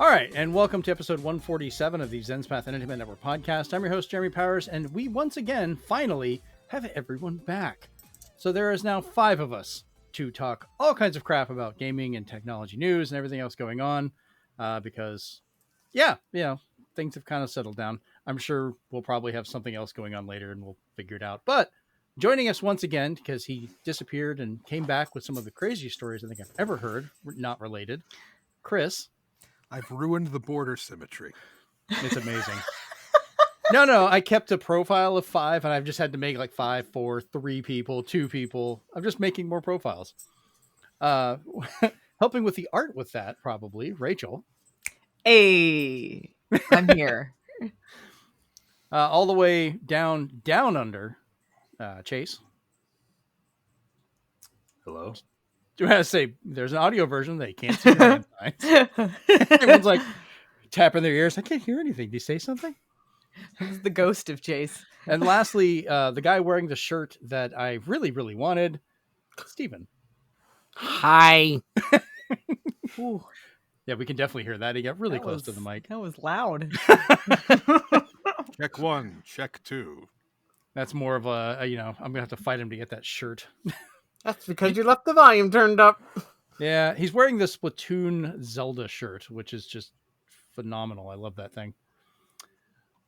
All right, and welcome to episode 147 of the Zenspath Entertainment Network Podcast. I'm your host, Jeremy Powers, and we once again, finally, have everyone back. So there is now 5 of us to talk all kinds of crap about gaming and technology news and everything else going on, because, things have kind of settled down. I'm sure we'll probably have something else going on later, and we'll figure it out. But joining us once again, because he disappeared and came back with some of the craziest stories I think I've ever heard, not related, Chris. I've ruined the border symmetry. It's amazing. No, I kept a profile of 5 and I've just had to make like 5, 4, 3 people, 2 people. I'm just making more profiles. Helping with the art with that, probably, Rachel. Hey, I'm here. All the way down under, Chase. Hello. Do I have to say there's an audio version they can't see the signs. Everyone's like tapping their ears. I can't hear anything. Do you say something? It's the ghost of Chase. And lastly, the guy wearing the shirt that I really, really wanted, Steven. Hi. Ooh, Yeah, we can definitely hear that. He got really that close to the mic. That was loud. Check 1, check 2. That's more of a I'm going to have to fight him to get that shirt. That's because you left the volume turned up. Yeah, he's wearing the Splatoon Zelda shirt, which is just phenomenal. I love that thing.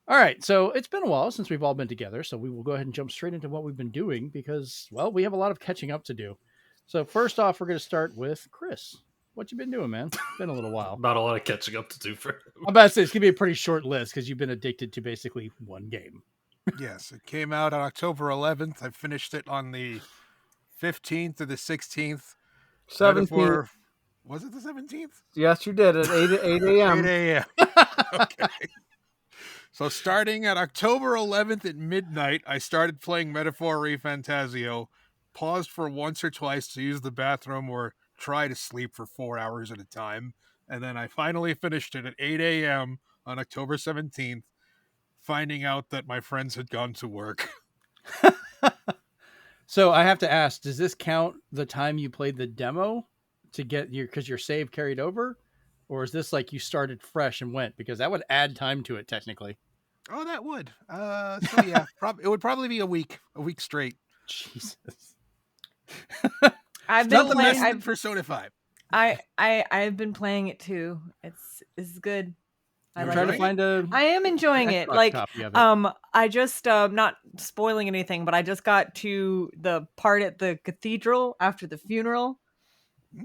All right, so it's been a while since we've all been together, so we will go ahead and jump straight into what we've been doing because, well, we have a lot of catching up to do. So first off, we're going to start with Chris. What you been doing, man? It's been a little while. Not a lot of catching up to do for him. I'm about to say it's going to be a pretty short list because you've been addicted to basically one game. Yes, it came out on October 11th. I finished it on the 15th or the 16th. 17th. Was it the 17th? Yes, you did at 8 a.m. 8 a.m. Okay. So starting at October 11th at midnight, I started playing Metaphor ReFantazio, paused for once or twice to use the bathroom or try to sleep for 4 hours at a time, and then I finally finished it at 8 a.m. on October 17th, finding out that my friends had gone to work. So I have to ask, does this count the time you played the demo to get because your save carried over? Or is this like you started fresh and went? Because that would add time to it technically. Oh, that would. So yeah, it would probably be a week straight. Jesus. I've been Nothing playing. less than Persona 5. I've been playing it too. It's good. I'm You're trying to enjoying find a. I am enjoying it. Xbox Like, copy of it. I just not spoiling anything, but I just got to the part at the cathedral after the funeral,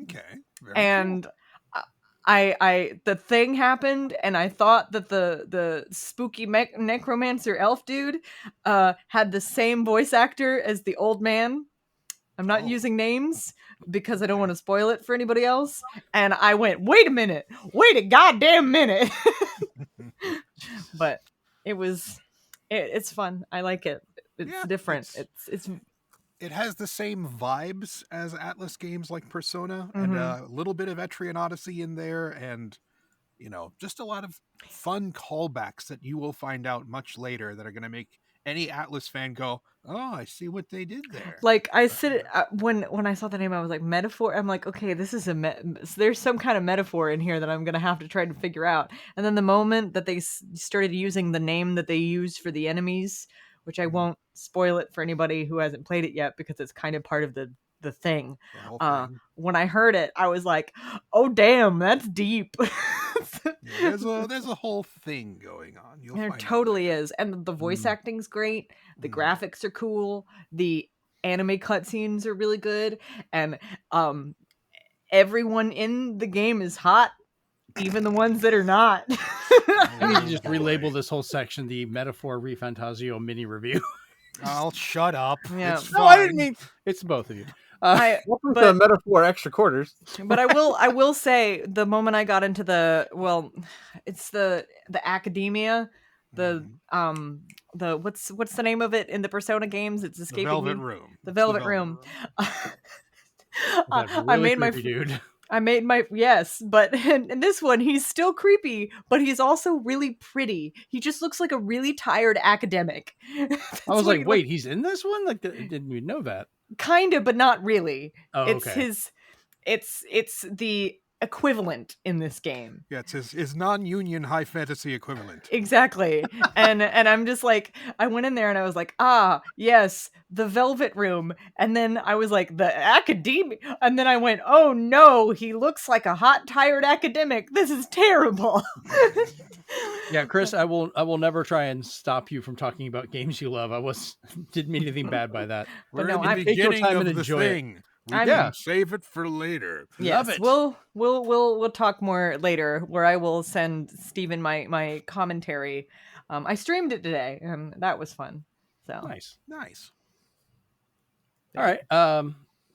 Okay. Very and cool. I the thing happened, and I thought that the spooky necromancer elf dude had the same voice actor as the old man. I'm not Oh. using names because I don't want to spoil it for anybody else. And I went, wait a goddamn minute. But it's fun. I like it. It's Yeah, different. It's It has the same vibes as Atlas games like Persona, Mhm. and a little bit of Etrian Odyssey in there, and just a lot of fun callbacks that you will find out much later that are going to make any Atlas fan go, "Oh, I see what they did there." like I said when I saw the name, I was like, metaphor. I'm like, okay, this is there's some kind of metaphor in here that I'm gonna have to try to figure out. And then the moment that they started using the name that they used for the enemies, which I won't spoil it for anybody who hasn't played it yet because it's kind of part of the thing. The whole thing. When I heard it, I was like, oh damn, that's deep. Yeah, there's a whole thing going on. You'll There find out totally later. is. And the voice acting's great. The graphics are cool. The anime cutscenes are really good. And everyone in the game is hot, even the ones that are not. I need to just boy. relabel this whole section the Metaphor ReFantazio mini review. I'll shut up. Yeah. It's No, I didn't fine. mean it's both of you. Welcome to Metaphor Extra Quarters. But I will say the moment I got into it's the academia, the what's the name of it in the Persona games? It's The escaping Velvet me. Room. The It's Velvet Room. That's I really made my creepy, dude. I made my yes, but in this one he's still creepy, but he's also really pretty. He just looks like a really tired academic. I was like, wait, he's in this one? Like, I didn't even know that. kind of, but not really. Oh, It's okay. his. It's the equivalent in this game. Yeah, it's his non-union high fantasy equivalent. Exactly. And I'm just like, I went in there and I was like, ah, yes, the Velvet Room. And then I was like, the academia. And then I went, oh no, he looks like a hot, tired academic. This is terrible. Yeah, Chris, I will never try and stop you from talking about games you love. Didn't mean anything bad by that. We're no, in I'm- the Take your beginning time of and the enjoy it. thing. We I'm- can save it for later. Yes, Love it. we'll talk more later, where I will send Steven my commentary. I streamed it today, and that was fun. So Nice. Nice. All right.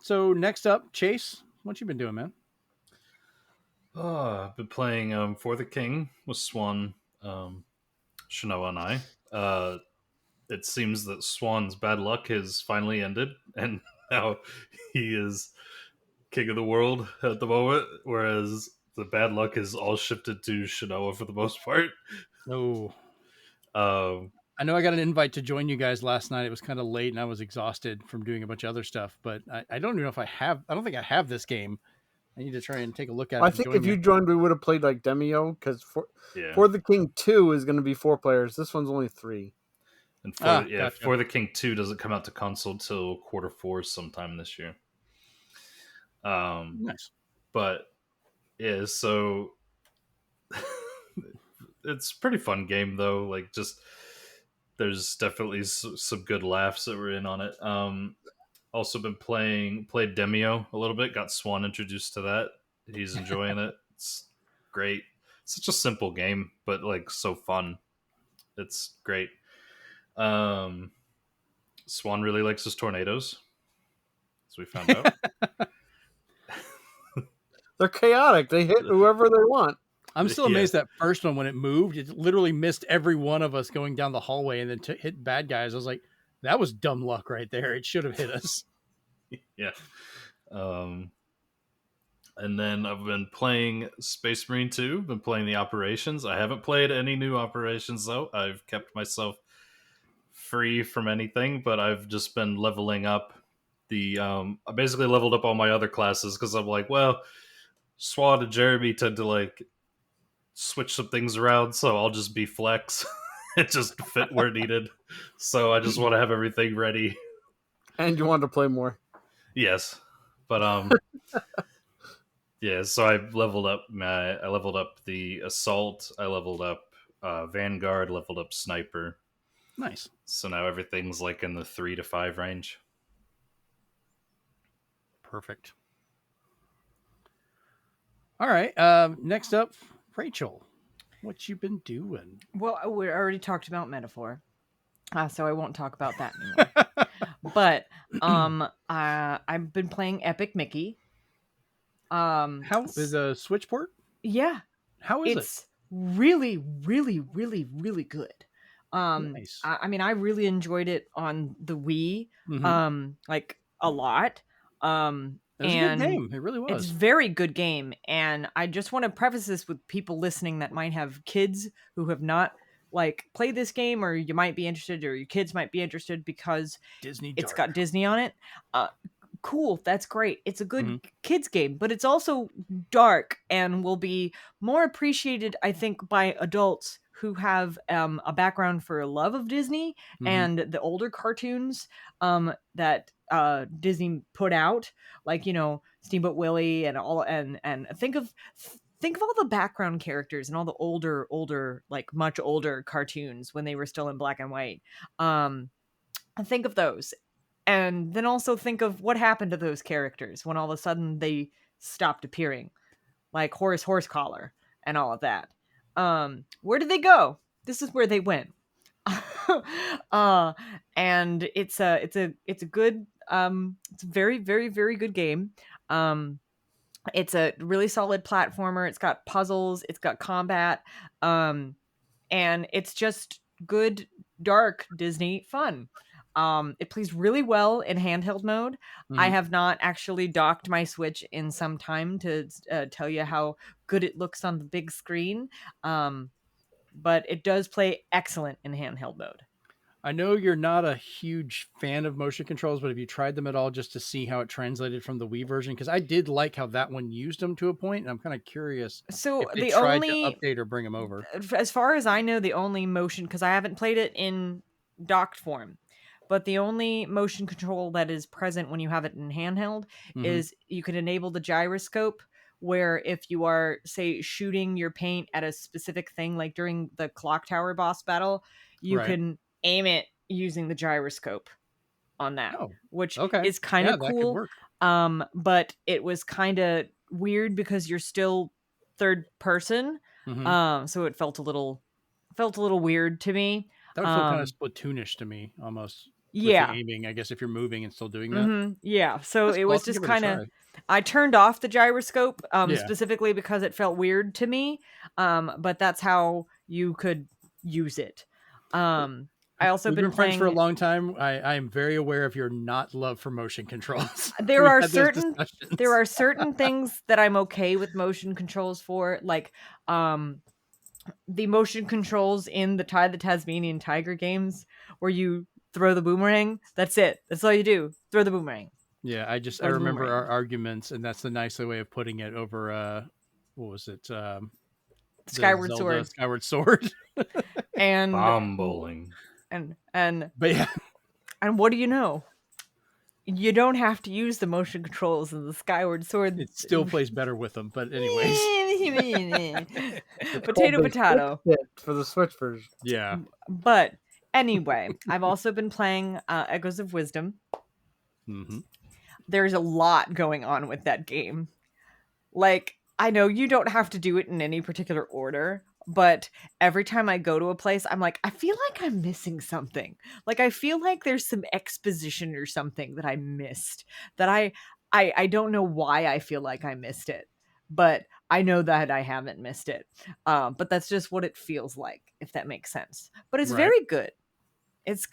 So next up, Chase, what you been doing, man? I've been playing For the King with Swan, Shanoa, and I. It seems that Swan's bad luck has finally ended, and now he is king of the world at the moment, whereas the bad luck is all shifted to Shanoa for the most part. Oh, Um, I know I got an invite to join you guys last night. It was kind of late, and I was exhausted from doing a bunch of other stuff. But I don't even know if I have. I don't think I have this game. I need to try and take a look at it. I and think join if you me. joined, we would have played like Demio, because yeah. For the King 2 is going to be 4 players. This one's only 3. And Gotcha. For the King 2 doesn't come out to console till Q4 sometime this year. Nice. But yeah, so it's a pretty fun game though. Like, just there's definitely some good laughs that were in on it. Also been played Demio a little bit. Got Swan introduced to that. He's enjoying it. It's great. Such a simple game, but like so fun. It's great. Swan really likes his tornadoes, as we found out. They're chaotic. They hit whoever they want. I'm still amazed that first one, when it moved, it literally missed every one of us going down the hallway and then hit bad guys. I was like, that was dumb luck right there. It should have hit us. Yeah. And then I've been playing Space Marine 2, been playing the operations. I haven't played any new operations though. I've kept myself free from anything, but I've just been leveling up I basically leveled up all my other classes because I'm like, well, Swad and Jeremy tend to like switch some things around, so I'll just be flex and just fit where needed. So I just want to have everything ready. And you wanted to play more. Yes, but yeah. So I leveled up the assault. I leveled up Vanguard. Leveled up sniper. Nice. So now everything's like in the 3 to 5 range. Perfect. All right. Next up, Rachel, what you been doing? Well, we already talked about Metaphor, so I won't talk about that anymore. But I've been playing Epic Mickey. How is a Switch port? Yeah, How is it's really, really, really, really good. Nice. I mean, I really enjoyed it on the Wii, Mhm. like a lot. It was a good game. It really was. It's a very good game, and I just want to preface this with people listening that might have kids who have not like played this game, or you might be interested, or your kids might be interested because Disney. it's got Disney on it. Cool, that's great. It's a good kids game, but it's also dark and will be more appreciated, I think, by adults who have a background for a love of Disney and the older cartoons that Disney put out, like, you know, Steamboat Willie and all, and think of all the background characters and all the older, like much older cartoons when they were still in black and white. Think of those. And then also think of what happened to those characters when all of a sudden they stopped appearing, like Horace Horsecollar and all of that. Where did they go? This is where they went. And it's a good, it's a very, very, very good game. It's a really solid platformer. It's got puzzles. It's got combat. And it's just good, dark Disney fun. It plays really well in handheld mode. I have not actually docked my Switch in some time to tell you how good it looks on the big screen. But it does play excellent in handheld mode. I know you're not a huge fan of motion controls, but have you tried them at all just to see how it translated from the Wii version? Because I did like how that one used them to a point, and I'm kind of curious So if they the tried to only, update or bring them over. as far as I know, the only motion, because I haven't played it in docked form, but the only motion control that is present when you have it in handheld is you can enable the gyroscope, where if you are, say, shooting your paint at a specific thing, like during the clock tower boss battle, you Right. can aim it using the gyroscope on that, Oh, which okay. is kind Yeah, of that could cool. work. But it was kind of weird because you're still third person. Mhm. So it felt a little weird to me. That would feel kind of Splatoonish to me, almost, with the Yeah. aiming, I guess, if you're moving and still doing that. Yeah. So That's it cool. I'll was have to just give it a kind of, try. I turned off the gyroscope Yeah. specifically because it felt weird to me. But that's how you could use it. I also We've been been friends for a playing. long time. I am very aware of your not love for motion controls. There We've are had those certain discussions. things that I'm okay with motion controls for, like the motion controls in the Ty the Tasmanian Tiger games, where you throw the boomerang. That's it. That's all you do. Throw the boomerang. Yeah, I Or the remember boomerang. our arguments, and that's the nicer way of putting it over what was it? The Skyward Zelda Sword. Skyward Sword. And Bomb bowling. and But yeah, what do you know? You don't have to use the motion controls in the Skyward Sword. it still plays better with them. But anyways, Potato potato. For the Switch version. yeah. But anyway, I've also been playing Echoes of Wisdom. Mm-hmm. There's a lot going on with that game. Like, I know you don't have to do it in any particular order, but every time I go to a place, I'm like, I feel like I'm missing something. Like, I feel like there's some exposition or something that I missed, that I don't know why I feel like I missed it, but I know that I haven't missed it. But that's just what it feels like, if that makes sense. But it's Right. very good. It's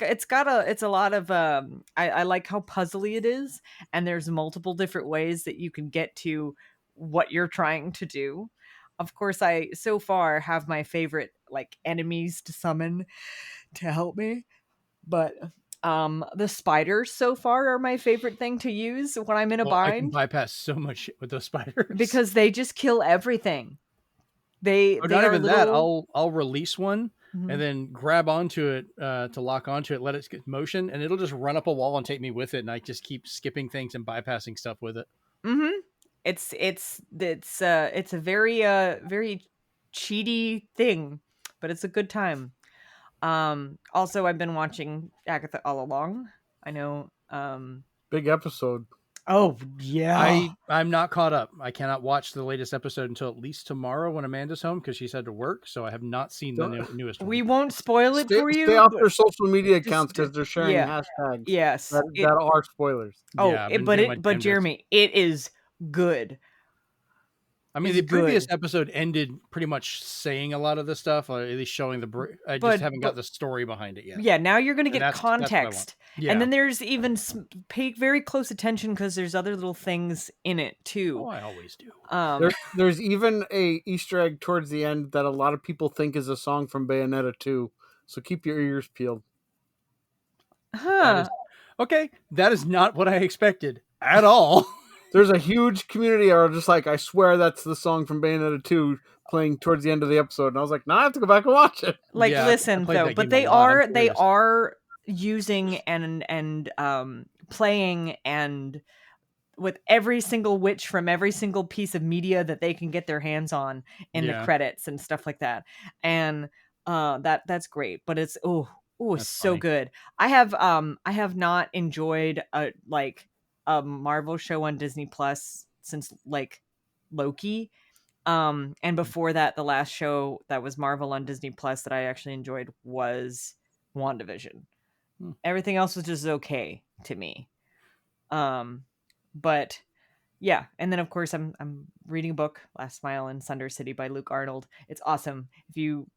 a lot of I like how puzzly it is, and there's multiple different ways that you can get to what you're trying to do. Of course, I so far have my favorite like enemies to summon to help me, but the spiders so far are my favorite thing to use when I'm in a Well, I can bind, bypass so much shit with those spiders because they just kill everything. They not are even that. little... I'll release one Mhm. and then grab onto it to lock onto it, let it get motion, and it'll just run up a wall and take me with it, and I just keep skipping things and bypassing stuff with it. Mm-hmm. It's a very very cheaty thing, but it's a good time. Also, I've been watching Agatha All Along. I know. Big episode. Oh yeah. I'm not caught up. I cannot watch the latest episode until at least tomorrow when Amanda's home, because she's had to work, so I have not seen the newest one. We won't spoil it for you. Stay off but their social media just- accounts because they're sharing yeah. hashtags Yes. that are spoilers. Oh, Yeah, I've been doing my but damnedest. Jeremy, it is good. I mean, It's the previous good. episode ended pretty much saying a lot of the stuff, or at least showing the. I But- just haven't got but- the story behind it yet. Yeah, now you're gonna And get that's what I want. context. Yeah. And then there's even pay very close attention, because there's other little things in it too. Oh, I always do. There's even a Easter egg towards the end that a lot of people think is a song from Bayonetta 2. So keep your ears peeled. Huh. Okay, that is not what I expected at all. There's a huge community are just like, I swear that's the song from Bayonetta 2 playing towards the end of the episode. And I was like, nah, I have to go back and watch it. Like, Yeah, I listen played though, that but game a they lot. I'm are curious. using and playing and with every single witch from every single piece of media that they can get their hands on in the Yeah. credits and stuff like that. And that's great, but it's That's so funny. good. I have not enjoyed a Marvel show on Disney Plus since like Loki. And before that, the last show that was Marvel on Disney Plus that I actually enjoyed was WandaVision. Hmm. Everything else was just okay to me. But yeah, and then of course I'm reading a book, Last Smile in Sunder City by Luke Arnold. It's awesome. If you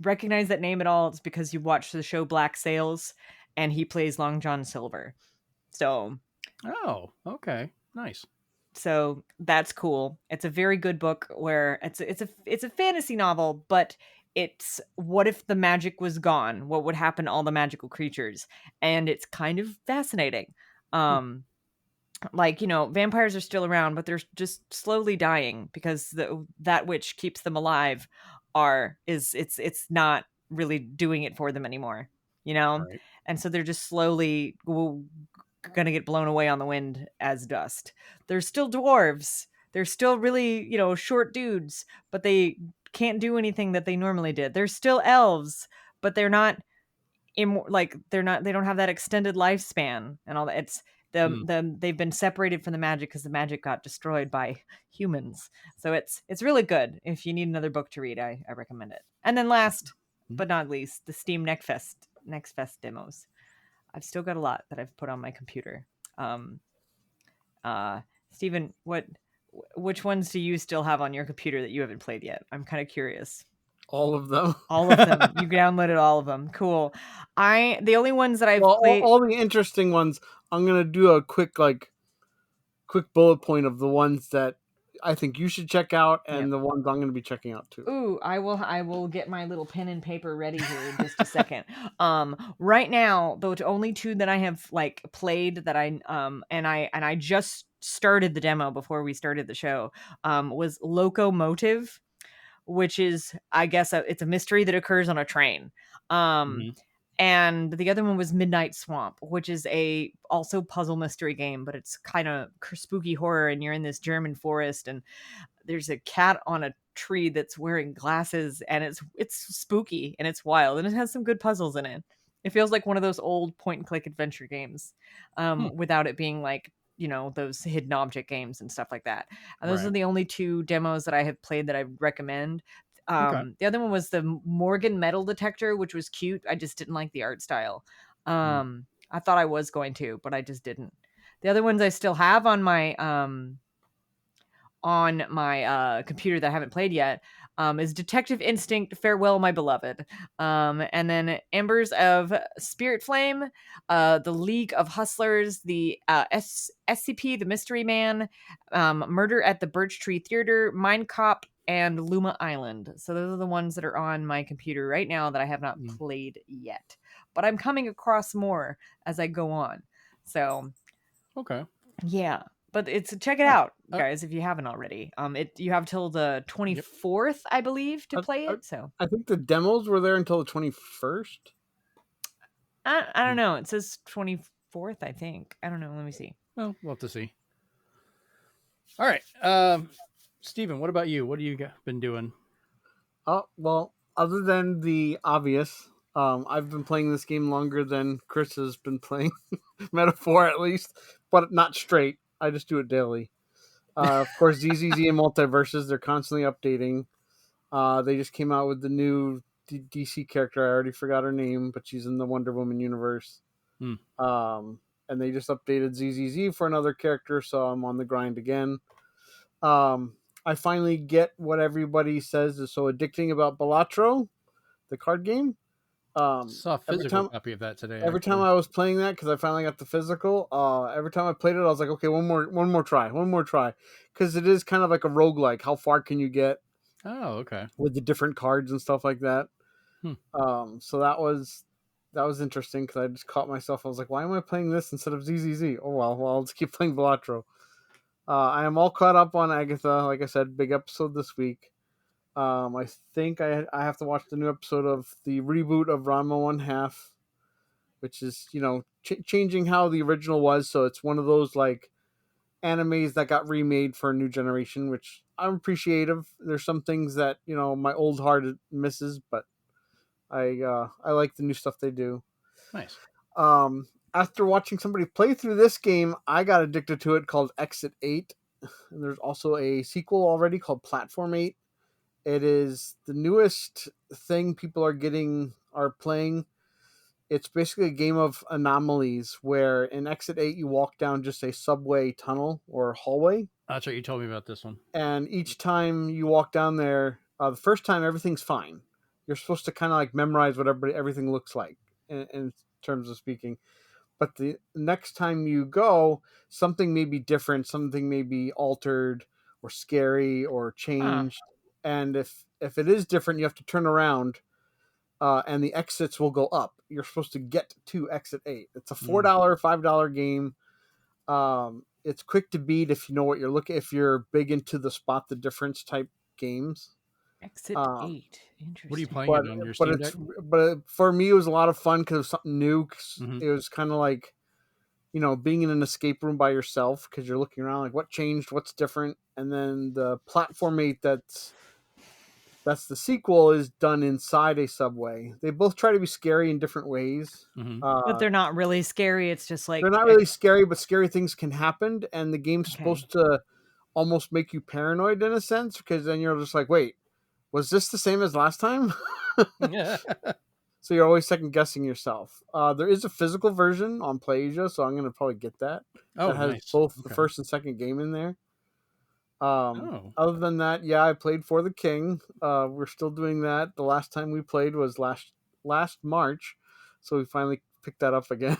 recognize that name at all, it's because you watched the show Black Sails, and he plays Long John Silver. So Okay, nice. So that's cool. It's a very good book where it's a fantasy novel, but it's what if the magic was gone? What would happen to all the magical creatures? And it's kind of fascinating. Like, vampires are still around, but they're just slowly dying because that which keeps them alive it's not really doing it for them anymore, Right. and so they're just slowly gonna get blown away on the wind as dust. They're still dwarves. They're still really, short dudes, but they can't do anything that they normally did. They're still elves, but they're not they don't have that extended lifespan and all that. It's they've been separated from the magic because the magic got destroyed by humans. So it's really good. If you need another book to read, I recommend it. And then last but not least, the Steam Next Fest demos. I've still got a lot that I've put on my computer. Steven, which ones do you still have on your computer that you haven't played yet? I'm kind of curious. All of them. All of them. You downloaded all of them. Cool. The only ones that I've played. All the interesting ones. I'm gonna do a quick bullet point of the ones that I think you should check out, and the ones I'm gonna be checking out too. Ooh, I will get my little pen and paper ready here in just a second. Right now, the only two that I have played that I and I just started the demo before we started the show was Locomotive, which is, I guess, it's a mystery that occurs on a train. And the other one was Midnight Swamp, which is also puzzle mystery game, but it's kind of spooky horror, and you're in this German forest, and there's a cat on a tree that's wearing glasses, and it's spooky and it's wild, and it has some good puzzles in it. It feels like one of those old point and click adventure games, without it being those hidden object games and stuff like that. And those are the only two demos that I have played that I recommend. The other one was the Morgan metal detector, which was cute. I just didn't like the art style. I thought I was going to, but I just didn't. The other ones I still have on my computer that I haven't played yet is Detective Instinct, Farewell, My Beloved. And then Embers of Spirit Flame, The League of Hustlers, the SCP, The Mystery Man, Murder at the Birch Tree Theater, Mine Cop, and Luma Island. So those are the ones that are on my computer right now that I have not played yet. But I'm coming across more as I go on. So, okay. Yeah. But check it out, guys, if you haven't already. You have till the 24th, I believe, to play it. So I think the demos were there until the 21st. I don't know. It says 24th, I think. I don't know. Let me see. Well, we'll have to see. All right. Steven, what about you? What have you been doing? Oh, well, other than the obvious, I've been playing this game longer than Chris has been playing Metaphor, at least, but not straight. I just do it daily. Of course, ZZZ and Multiverses, they're constantly updating. They just came out with the new DC character. I already forgot her name, but she's in the Wonder Woman universe. And they just updated ZZZ for another character, so I'm on the grind again. I finally get what everybody says is so addicting about Balatro, the card game. Saw a physical copy of that today. Every time I was playing that, because I finally got the physical, every time I played it, I was like, okay, one more try, because it is kind of like a roguelike. How far can you get? Oh, okay. With the different cards and stuff like that. So that was interesting, because I just caught myself. I was like, why am I playing this instead of ZZZ? Oh well, I'll just keep playing Balatro. I am all caught up on Agatha. Like I said, big episode this week. I think I have to watch the new episode of the reboot of Ranma 1/2, which is, changing how the original was. So it's one of those animes that got remade for a new generation, which I'm appreciative. There's some things that, my old heart misses, but I like the new stuff they do. Nice. After watching somebody play through this game, I got addicted to it, called Exit 8. And there's also a sequel already called Platform 8. It is the newest thing people are playing. It's basically a game of anomalies where in Exit 8 you walk down just a subway tunnel or hallway. That's right, you told me about this one. And each time you walk down there, the first time everything's fine. You're supposed to kind of memorize what everything looks like in terms of speaking. But the next time you go, something may be different, something may be altered or scary or changed. and if it is different, you have to turn around, and the exits will go up. You're supposed to get to exit 8. It's a $4, $5 game. It's quick to beat if you know what you're looking. If you're big into the spot the difference type games. Exit 8. Interesting. What are you playing it on your Steam Deck? But for me, it was a lot of fun because it was something new. Mhm. It was kind of like, being in an escape room by yourself because you're looking around like what changed, what's different, and then the platform 8 that's the sequel is done inside a subway. They both try to be scary in different ways. But they're not really scary. It's just like They're not really scary, but scary things can happen, and the game's Okay. supposed to almost make you paranoid in a sense because then you're just like, wait, was this the same as last time? So you're always second guessing yourself. There is a physical version on PlayAsia, so I'm going to probably get that. Oh, that has nice. both Okay. the first and second game in there. Oh. Other than that, yeah, I played For the King. We're still doing that. The last time we played was last March, so we finally picked that up again.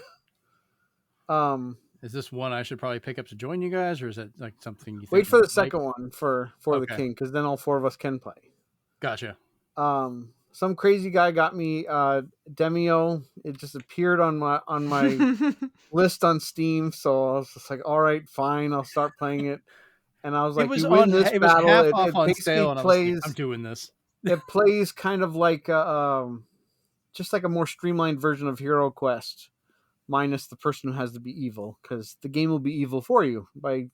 Is this one I should probably pick up to join you guys, or is it like something you think Wait for you the might second like? one for the Okay. King, because then all 4 of us can play. Gotcha. Some crazy guy got me Demio. It just appeared on my list on Steam, so I was just like, all right, fine, I'll start playing it. And I was like, you win this it was battle, half it off on basically sale, and I was like, plays. I'm doing this. It plays kind of like just like a more streamlined version of Hero Quest, minus the person who has to be evil, because the game will be evil for you by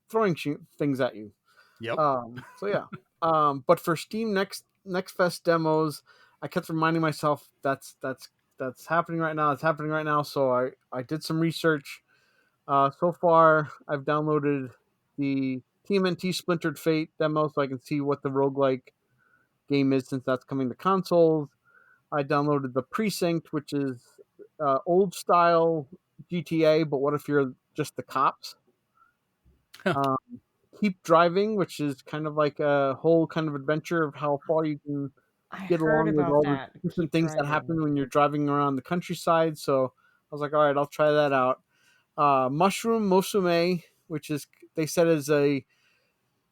throwing things at you. Yep. So yeah. But for Steam Next Fest demos, I kept reminding myself that's happening right now. It's happening right now. So I did some research. So far, I've downloaded the TMNT Splintered Fate demo so I can see what the roguelike game is since that's coming to consoles. I downloaded the Precinct, which is old style GTA, but what if you're just the cops? Keep Driving, which is kind of like a whole kind of adventure of how far you can I get heard along with about all that. the different Keep things that driving. happen when you're driving around the countryside. So I was like, all right, I'll try that out. Mushroom Musume, which is, they said, is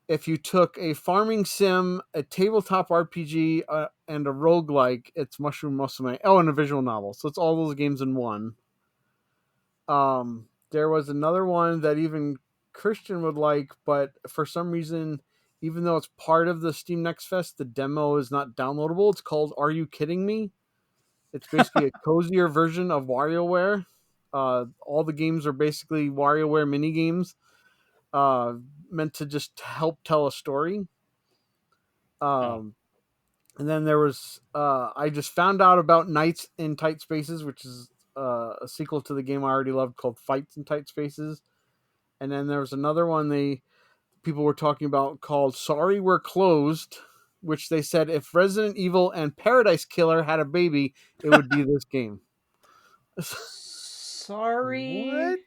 if you took a farming sim, a tabletop RPG, and a roguelike, it's Mushroom Musume. Oh, and a visual novel. So it's all those games in one. There was another one that even Christian would like, but for some reason, even though it's part of the Steam Next Fest, the demo is not downloadable. It's called Are You Kidding Me? It's basically a cozier version of WarioWare. All the games are basically WarioWare mini games, meant to just help tell a story. And then there was I just found out about Nights in Tight Spaces, which is a sequel to the game I already loved called Fights in Tight Spaces. And then there was another one people were talking about called Sorry We're Closed, which they said if Resident Evil and Paradise Killer had a baby, it would be this game. Sorry, What?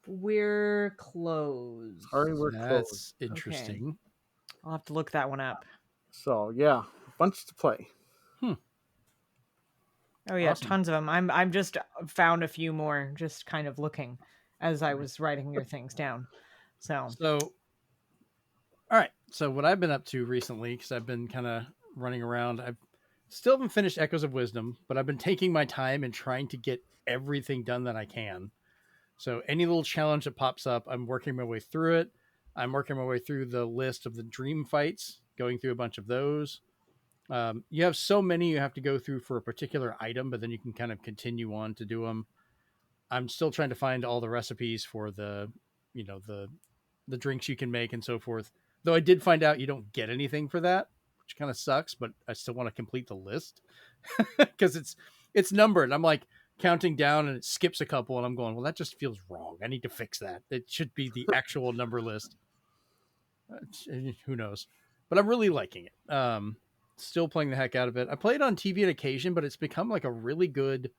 we're closed. Sorry We're Closed. That's interesting. I'll have to look that one up. So yeah, a bunch to play. Oh yeah, Awesome. tons of them. I'm just found a few more, just kind of looking as I was writing your things down. So all right. So what I've been up to recently, because I've been kind of running around, I've still haven't finished Echoes of Wisdom, but I've been taking my time and trying to get everything done that I can. So any little challenge that pops up, I'm working my way through it. I'm working my way through the list of the dream fights, going through a bunch of those. You have so many you have to go through for a particular item, but then you can kind of continue on to do them. I'm still trying to find all the recipes for the drinks you can make and so forth. Though I did find out you don't get anything for that, which kind of sucks, but I still want to complete the list because it's numbered. I'm like counting down and it skips a couple and I'm going, well, that just feels wrong. I need to fix that. It should be the actual number list. Who knows? But I'm really liking it. Still playing the heck out of it. I play it on TV on occasion, but it's become like a really good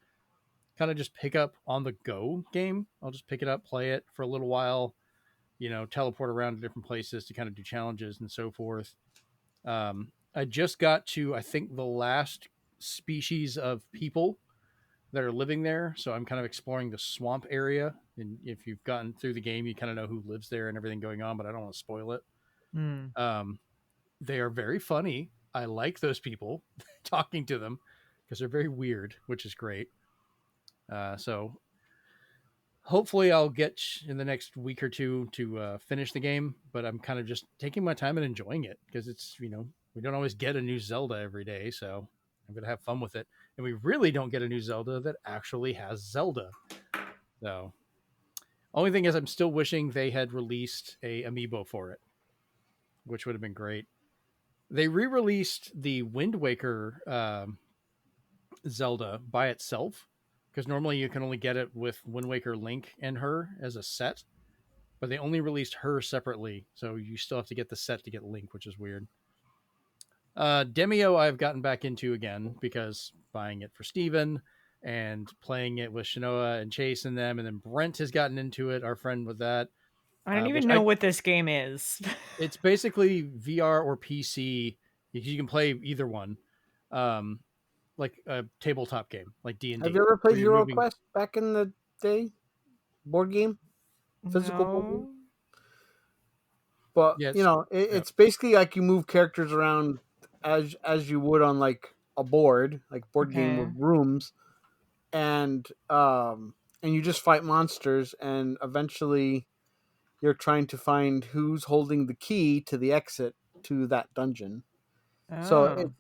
kind of just pick up on the go game. I'll just pick it up, play it for a little while, teleport around to different places to kind of do challenges and so forth. I just got to, I think, the last species of people that are living there. So I'm kind of exploring the swamp area. And if you've gotten through the game, you kind of know who lives there and everything going on, but I don't want to spoil it. They are very funny. I like those people talking to them because they're very weird, which is great. So hopefully I'll get in the next week or two to finish the game, but I'm kind of just taking my time and enjoying it because it's, we don't always get a new Zelda every day. So I'm going to have fun with it. And we really don't get a new Zelda that actually has Zelda. So only thing is I'm still wishing they had released a amiibo for it, which would have been great. They re-released the Wind Waker Zelda by itself because normally you can only get it with Wind Waker Link and her as a set, but they only released her separately, so you still have to get the set to get Link, which is weird. Demio I've gotten back into again because buying it for Steven and playing it with Shanoa and Chase and them, and then Brent has gotten into it, our friend with that. I don't even know what this game is. It's basically VR or PC. You can play either one. Like a tabletop game, like D&D. Have you ever played Hero Quest back in the day? Board game? Physical board game? But, it's basically like you move characters around as you would on like a board, like board game with rooms. And you just fight monsters, and eventually you're trying to find who's holding the key to the exit to that dungeon. So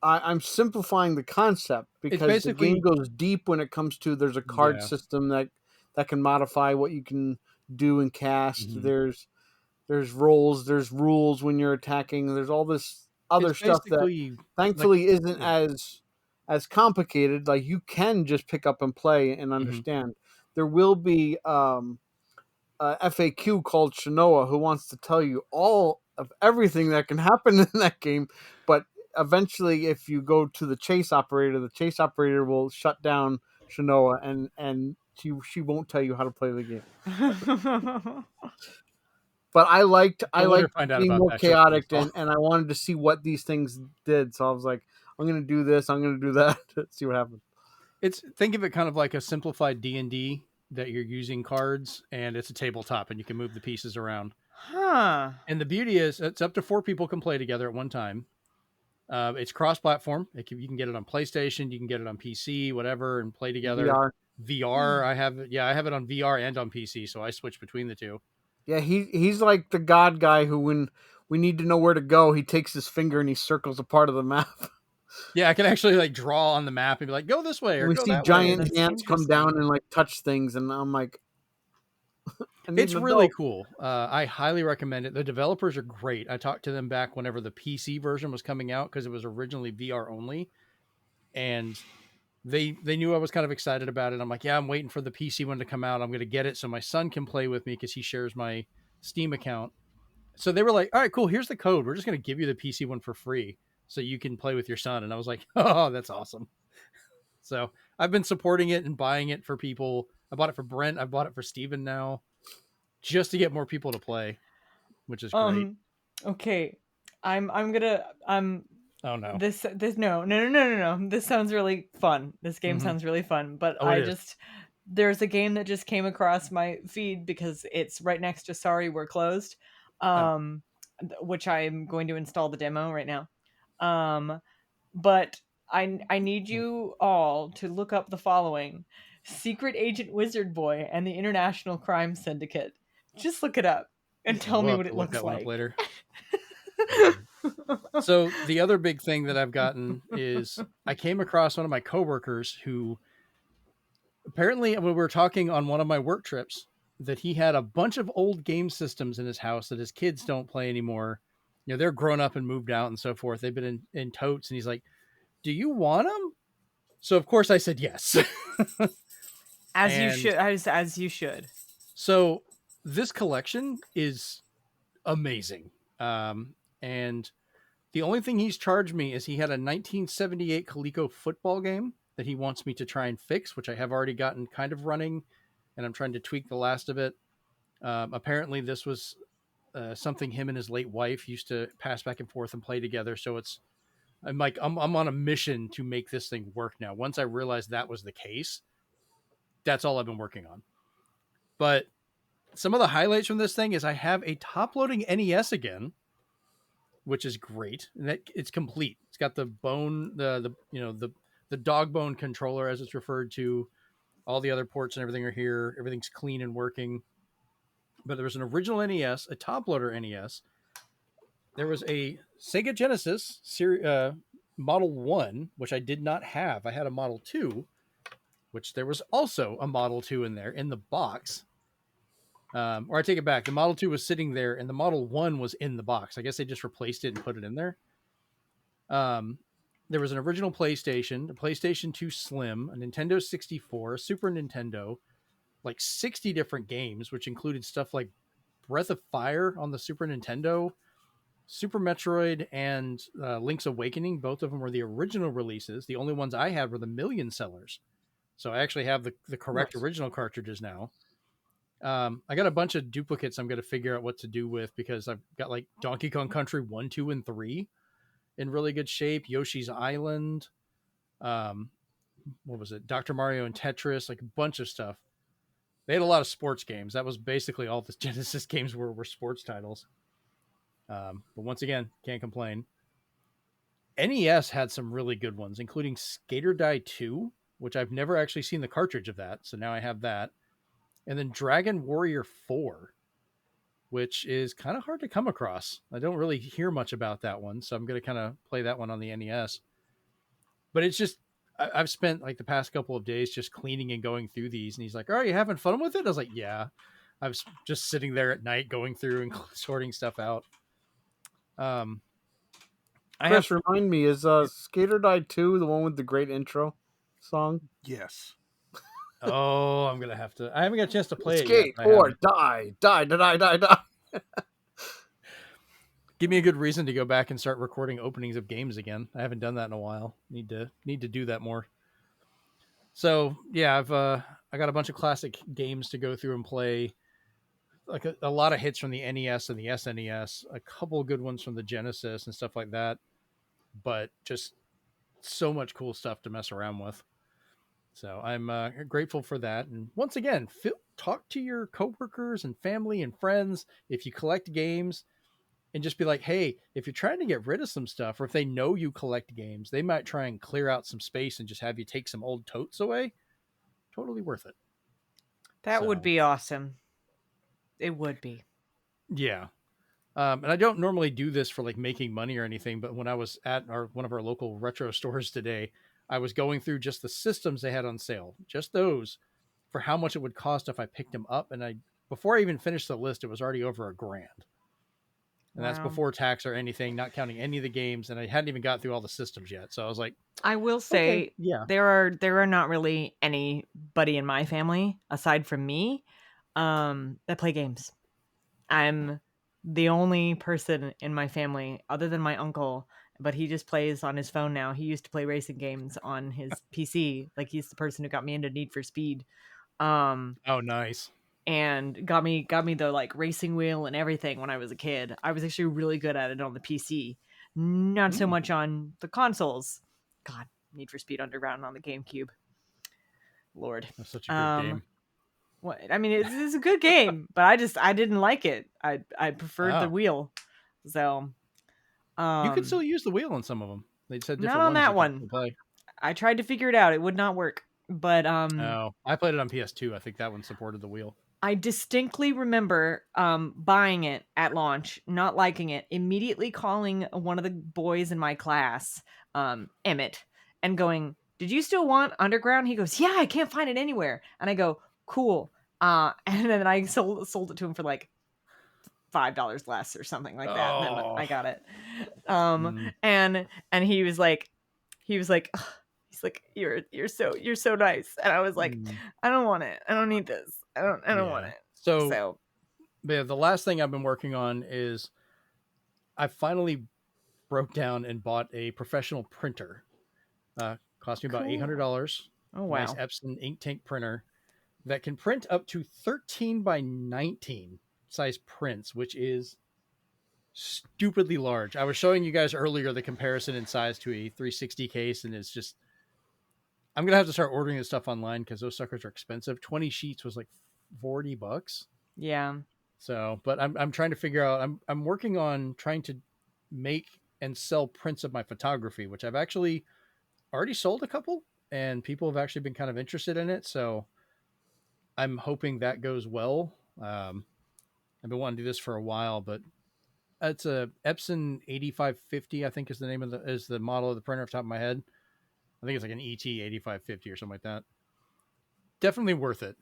I'm simplifying the concept because the game goes deep when it comes to there's a card system that can modify what you can do and cast. Mm-hmm. There's rolls, there's rules when you're attacking. There's all this other stuff that thankfully isn't as complicated. Like you can just pick up and play and understand. Mm-hmm. There will be a FAQ called Shanoa who wants to tell you all of everything that can happen in that game, but eventually if you go to the chase operator will shut down Shanoa and she won't tell you how to play the game. But I liked being more chaotic and I wanted to see what these things did, so I was like, I'm gonna do this, I'm gonna do that. See what happens. Think of it kind of like a simplified D&D that you're using cards, and it's a tabletop and you can move the pieces around. Huh. And the beauty is it's up to 4 people can play together at one time. It's cross-platform. You can get it on PlayStation, you can get it on PC, whatever, and play together. VR. I have it on VR and on PC, so I switch between the two. Yeah, he's like the god guy who, when we need to know where to go, he takes his finger and he circles a part of the map. Yeah, I can actually like draw on the map and be like, go this way or we go see that giant way. ants come down and like touch things, and I'm like, it's really cool. I highly recommend it. The developers are great. I talked to them back whenever the PC version was coming out because it was originally VR only, and they knew I was kind of excited about it. I'm like, yeah, I'm waiting for the PC one to come out. I'm going to get it so my son can play with me because he shares my Steam account. So they were like, all right, cool. Here's the code. We're just going to give you the PC one for free so you can play with your son. And I was like, oh, that's awesome. So I've been supporting it and buying it for people. I bought it for Brent. I've bought it for Steven now just to get more people to play, which is great. Okay. Oh no. This no. This sounds really fun. This game sounds really fun, but there's a game that just came across my feed because it's right next to Sorry We're Closed, which I'm going to install the demo right now. But I need you all to look up the following: Secret Agent Wizard Boy and the International Crime Syndicate. Just look it up and tell me what it looks like. Later. So the other big thing that I've gotten is I came across one of my coworkers who apparently, when we were talking on one of my work trips, that he had a bunch of old game systems in his house that his kids don't play anymore. They're grown up and moved out and so forth. They've been in totes, and he's like, do you want them? So of course I said yes. As you should. So this collection is amazing. And the only thing he's charged me is he had a 1978 Coleco football game that he wants me to try and fix, which I have already gotten kind of running, and I'm trying to tweak the last of it. Apparently this was something him and his late wife used to pass back and forth and play together. So I'm on a mission to make this thing work now. Once I realized that was the case, that's all I've been working on. But some of the highlights from this thing is I have a top-loading NES again. which is great. And that it's complete. It's got the bone, the dog bone controller as it's referred to. All the other ports and everything are here. Everything's clean and working. But there was an original NES, a top loader NES. There was a Sega Genesis Model 1, which I did not have. I had a Model 2, which there was also a Model 2 in there in the box. Or I take it back. The Model 2 was sitting there and the Model 1 was in the box. I guess they just replaced it and put it in there. There was an original PlayStation, a PlayStation 2 Slim, a Nintendo 64, a Super Nintendo, like 60 different games, which included stuff like Breath of Fire on the Super Nintendo, Super Metroid, and Link's Awakening. Both of them were the original releases. The only ones I had were the million sellers. So I actually have the correct original cartridges now. I got a bunch of duplicates I'm going to figure out what to do with, because I've got like Donkey Kong Country 1, 2, and 3 in really good shape. Yoshi's Island. What was it? Dr. Mario and Tetris, like a bunch of stuff. They had a lot of sports games. That was basically all the Genesis games were sports titles. But once again, can't complain. NES had some really good ones, including Skater Die 2, which I've never actually seen the cartridge of that. So now I have that. And then Dragon Warrior 4, which is kind of hard to come across. I don't really hear much about that one, so I'm going to kind of play that one on the NES. But it's just, I've spent like the past couple of days just cleaning and going through these, and he's like, "Are you having fun with it?" I was like, "Yeah." I was just sitting there at night going through and sorting stuff out. Remind me, is Skater Die 2 the one with the great intro song? Yes. Oh, I'm gonna have to. I haven't got a chance to play Skate it yet. or die. Give me a good reason to go back and start recording openings of games again. I haven't done that in a while. Need to do that more. So yeah, I got a bunch of classic games to go through and play. Like a lot of hits from the NES and the SNES, a couple of good ones from the Genesis and stuff like that. But just so much cool stuff to mess around with. So I'm grateful for that. And once again, talk to your coworkers and family and friends if you collect games, and just be like, hey, if you're trying to get rid of some stuff, or if they know you collect games, they might try and clear out some space and just have you take some old totes away. Totally worth it. That would be awesome. It would be. Yeah. And I don't normally do this for like making money or anything, but when I was at one of our local retro stores today, I was going through just the systems they had on sale, just those, for how much it would cost if I picked them up. And before I even finished the list, it was already over $1,000. And that's before tax or anything, not counting any of the games. And I hadn't even got through all the systems yet. So I was like, I will say, there are not really anybody in my family aside from me that play games. I'm the only person in my family other than my uncle, but he just plays on his phone now. He used to play racing games on his PC. Like, he's the person who got me into Need for Speed. Oh, nice. And got me the like racing wheel and everything when I was a kid. I was actually really good at it on the PC. Not so much on the consoles. God, Need for Speed Underground on the GameCube. Lord. That's such a good game. What? I mean, it's a good game, but I didn't like it. I preferred the wheel. So you could still use the wheel on some of them. They said different not on ones that one. I tried to figure it out. It would not work. But no, I played it on PS2. I think that one supported the wheel. I distinctly remember buying it at launch, not liking it, immediately calling one of the boys in my class, Emmett, and going, "Did you still want Underground?" He goes, "Yeah, I can't find it anywhere." And I go, "Cool." And then I sold it to him for like $5 less or something like that. And then I got it. And he was like, he's like, you're so nice. And I was like, I don't want it. I don't need this. I don't want it. So yeah, the last thing I've been working on is I finally broke down and bought a professional printer. Cost me about $800. Oh, wow. Nice Epson ink tank printer that can print up to 13 by 19 size prints, which is stupidly large. I was showing you guys earlier the comparison in size to a 360 case, and it's just, I'm going to have to start ordering this stuff online because those suckers are expensive. 20 sheets was like $40. Yeah. So, but I'm trying to figure out, I'm working on trying to make and sell prints of my photography, which I've actually already sold a couple, and people have actually been kind of interested in it. So I'm hoping that goes well. I've been wanting to do this for a while, but it's a Epson 8550, I think is the name of the model of the printer off the top of my head. I think it's like an ET 8550 or something like that. Definitely worth it.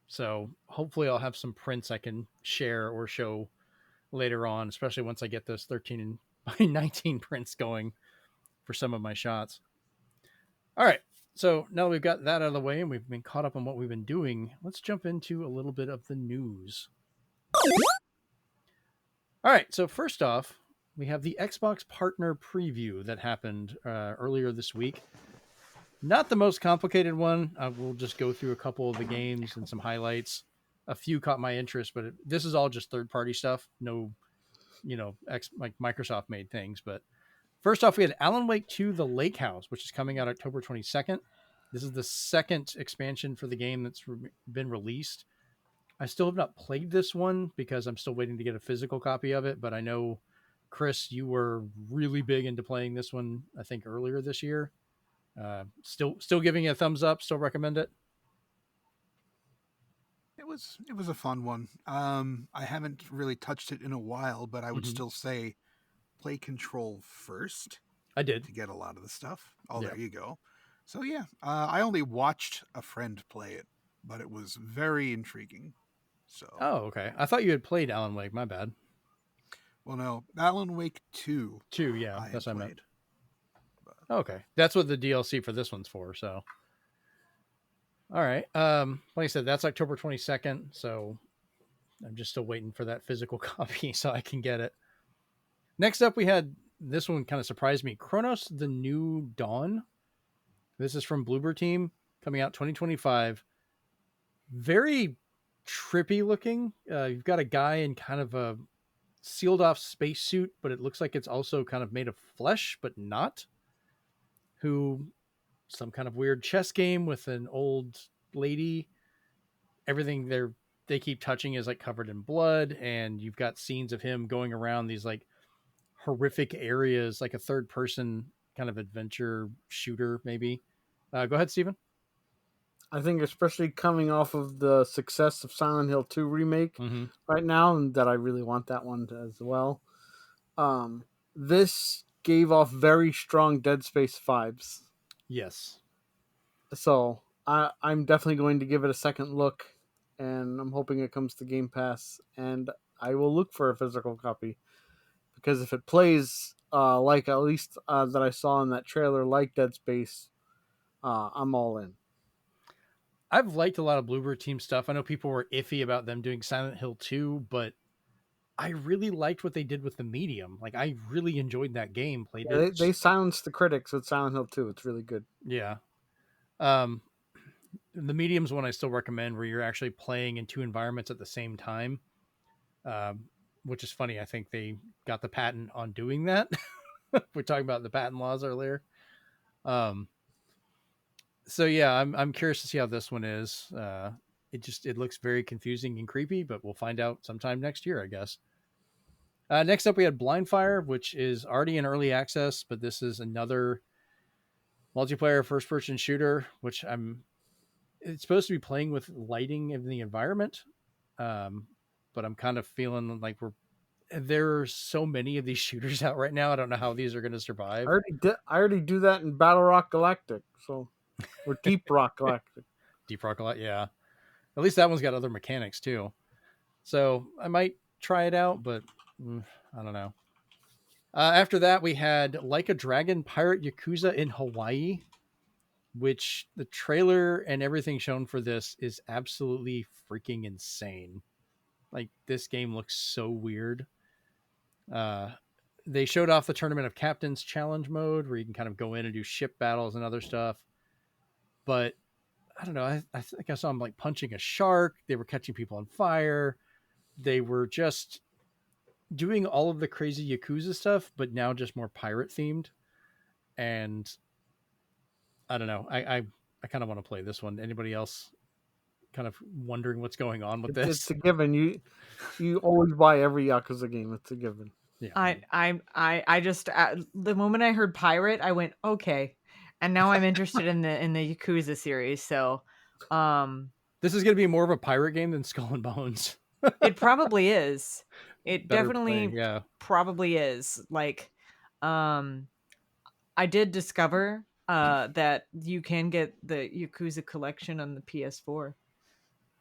So hopefully I'll have some prints I can share or show later on, especially once I get those 13 by 19 prints going for some of my shots. All right. So now that we've got that out of the way and we've been caught up on what we've been doing, let's jump into a little bit of the news. All right. So first off, we have the Xbox partner preview that happened earlier this week. Not the most complicated one. We'll just go through a couple of the games and some highlights. A few caught my interest, but this is all just third-party stuff. No, like Microsoft made things. But first off, we had Alan Wake 2: The Lake House, which is coming out October 22nd. This is the second expansion for the game that's been released. I still have not played this one because I'm still waiting to get a physical copy of it. But I know, Chris, you were really big into playing this one, I think, earlier this year. Still giving you a thumbs up. Still recommend it. It was a fun one. I haven't really touched it in a while, but I would still say play Control first. I did to get a lot of the stuff. Oh, Yeah. There you go. So yeah, I only watched a friend play it, but it was very intriguing. So. Oh, okay. I thought you had played Alan Wake. My bad. Well, no, Alan Wake 2. 2, yeah, that's what I meant. Okay, that's what the DLC for this one's for. So, all right. Like I said, that's October 22nd. So, I'm just still waiting for that physical copy so I can get it. Next up, we had this one kind of surprised me. Chronos: The New Dawn. This is from Bloober Team, coming out 2025. Very trippy looking. You've got a guy in kind of a sealed off spacesuit, but it looks like it's also kind of made of flesh, but not. Who some kind of weird chess game with an old lady. Everything they keep touching is like covered in blood, and you've got scenes of him going around these like horrific areas, like a third person kind of adventure shooter, maybe. Go ahead, Steven. I think especially coming off of the success of Silent Hill 2 remake right now, and that I really want that one as well. This gave off very strong Dead Space vibes. Yes. So I'm definitely going to give it a second look, and I'm hoping it comes to Game Pass, and I will look for a physical copy, because if it plays like at least that I saw in that trailer, like Dead Space, I'm all in. I've liked a lot of Bloober Team stuff. I know people were iffy about them doing Silent Hill 2, but I really liked what they did with the Medium. Like, I really enjoyed that game. Played it. They silenced the critics with Silent Hill 2. It's really good. Yeah. The Medium's one I still recommend, where you're actually playing in two environments at the same time, which is funny. I think they got the patent on doing that. We're talking about the patent laws earlier. So yeah, I'm curious to see how this one is. It looks very confusing and creepy, but we'll find out sometime next year, I guess. Next up, we had Blindfire, which is already in early access, but this is another multiplayer first-person shooter, which it's supposed to be playing with lighting in the environment, but I'm kind of feeling like there are so many of these shooters out right now. I don't know how these are going to survive. I already do that in Battle Rock Galactic, or Deep Rock Galactic. Deep Rock Galactic, yeah. At least that one's got other mechanics too. So I might try it out, but I don't know. After that, we had Like a Dragon Pirate Yakuza in Hawaii, which the trailer and everything shown for this is absolutely freaking insane. Like, this game looks so weird. They showed off the Tournament of Captains challenge mode, where you can kind of go in and do ship battles and other stuff. But I don't know. I think I saw them like punching a shark. They were catching people on fire. They were just doing all of the crazy Yakuza stuff, but now just more pirate themed. And I don't know. I kind of want to play this one. Anybody else kind of wondering what's going on with this? It's a given. You always buy every Yakuza game. It's a given. Yeah. I just the moment I heard pirate, I went okay, and now I'm interested in the Yakuza series. So, This is going to be more of a pirate game than Skull and Bones. it probably is. It Better play, definitely yeah. probably is. Like, I did discover that you can get the Yakuza collection on the PS4.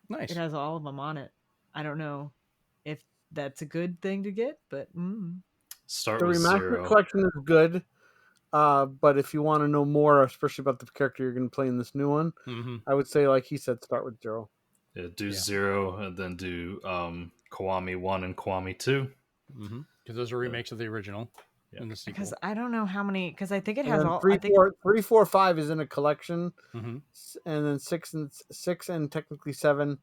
Nice. It has all of them on it. I don't know if that's a good thing to get, but Start The with remastered 0. collection is good, but if you want to know more, especially about the character you're going to play in this new one, Mm-hmm. I would say, like he said, start with 0. Yeah, do Yeah. 0 and then do Kiwami 1 and Kiwami 2. Mm-hmm. Because those are remakes of the original Yeah. and the sequel. because I don't know how many. Because I think it And has then all. 3, I think 4, 4, 5 is in a collection, Mm-hmm. and then 6 and technically 7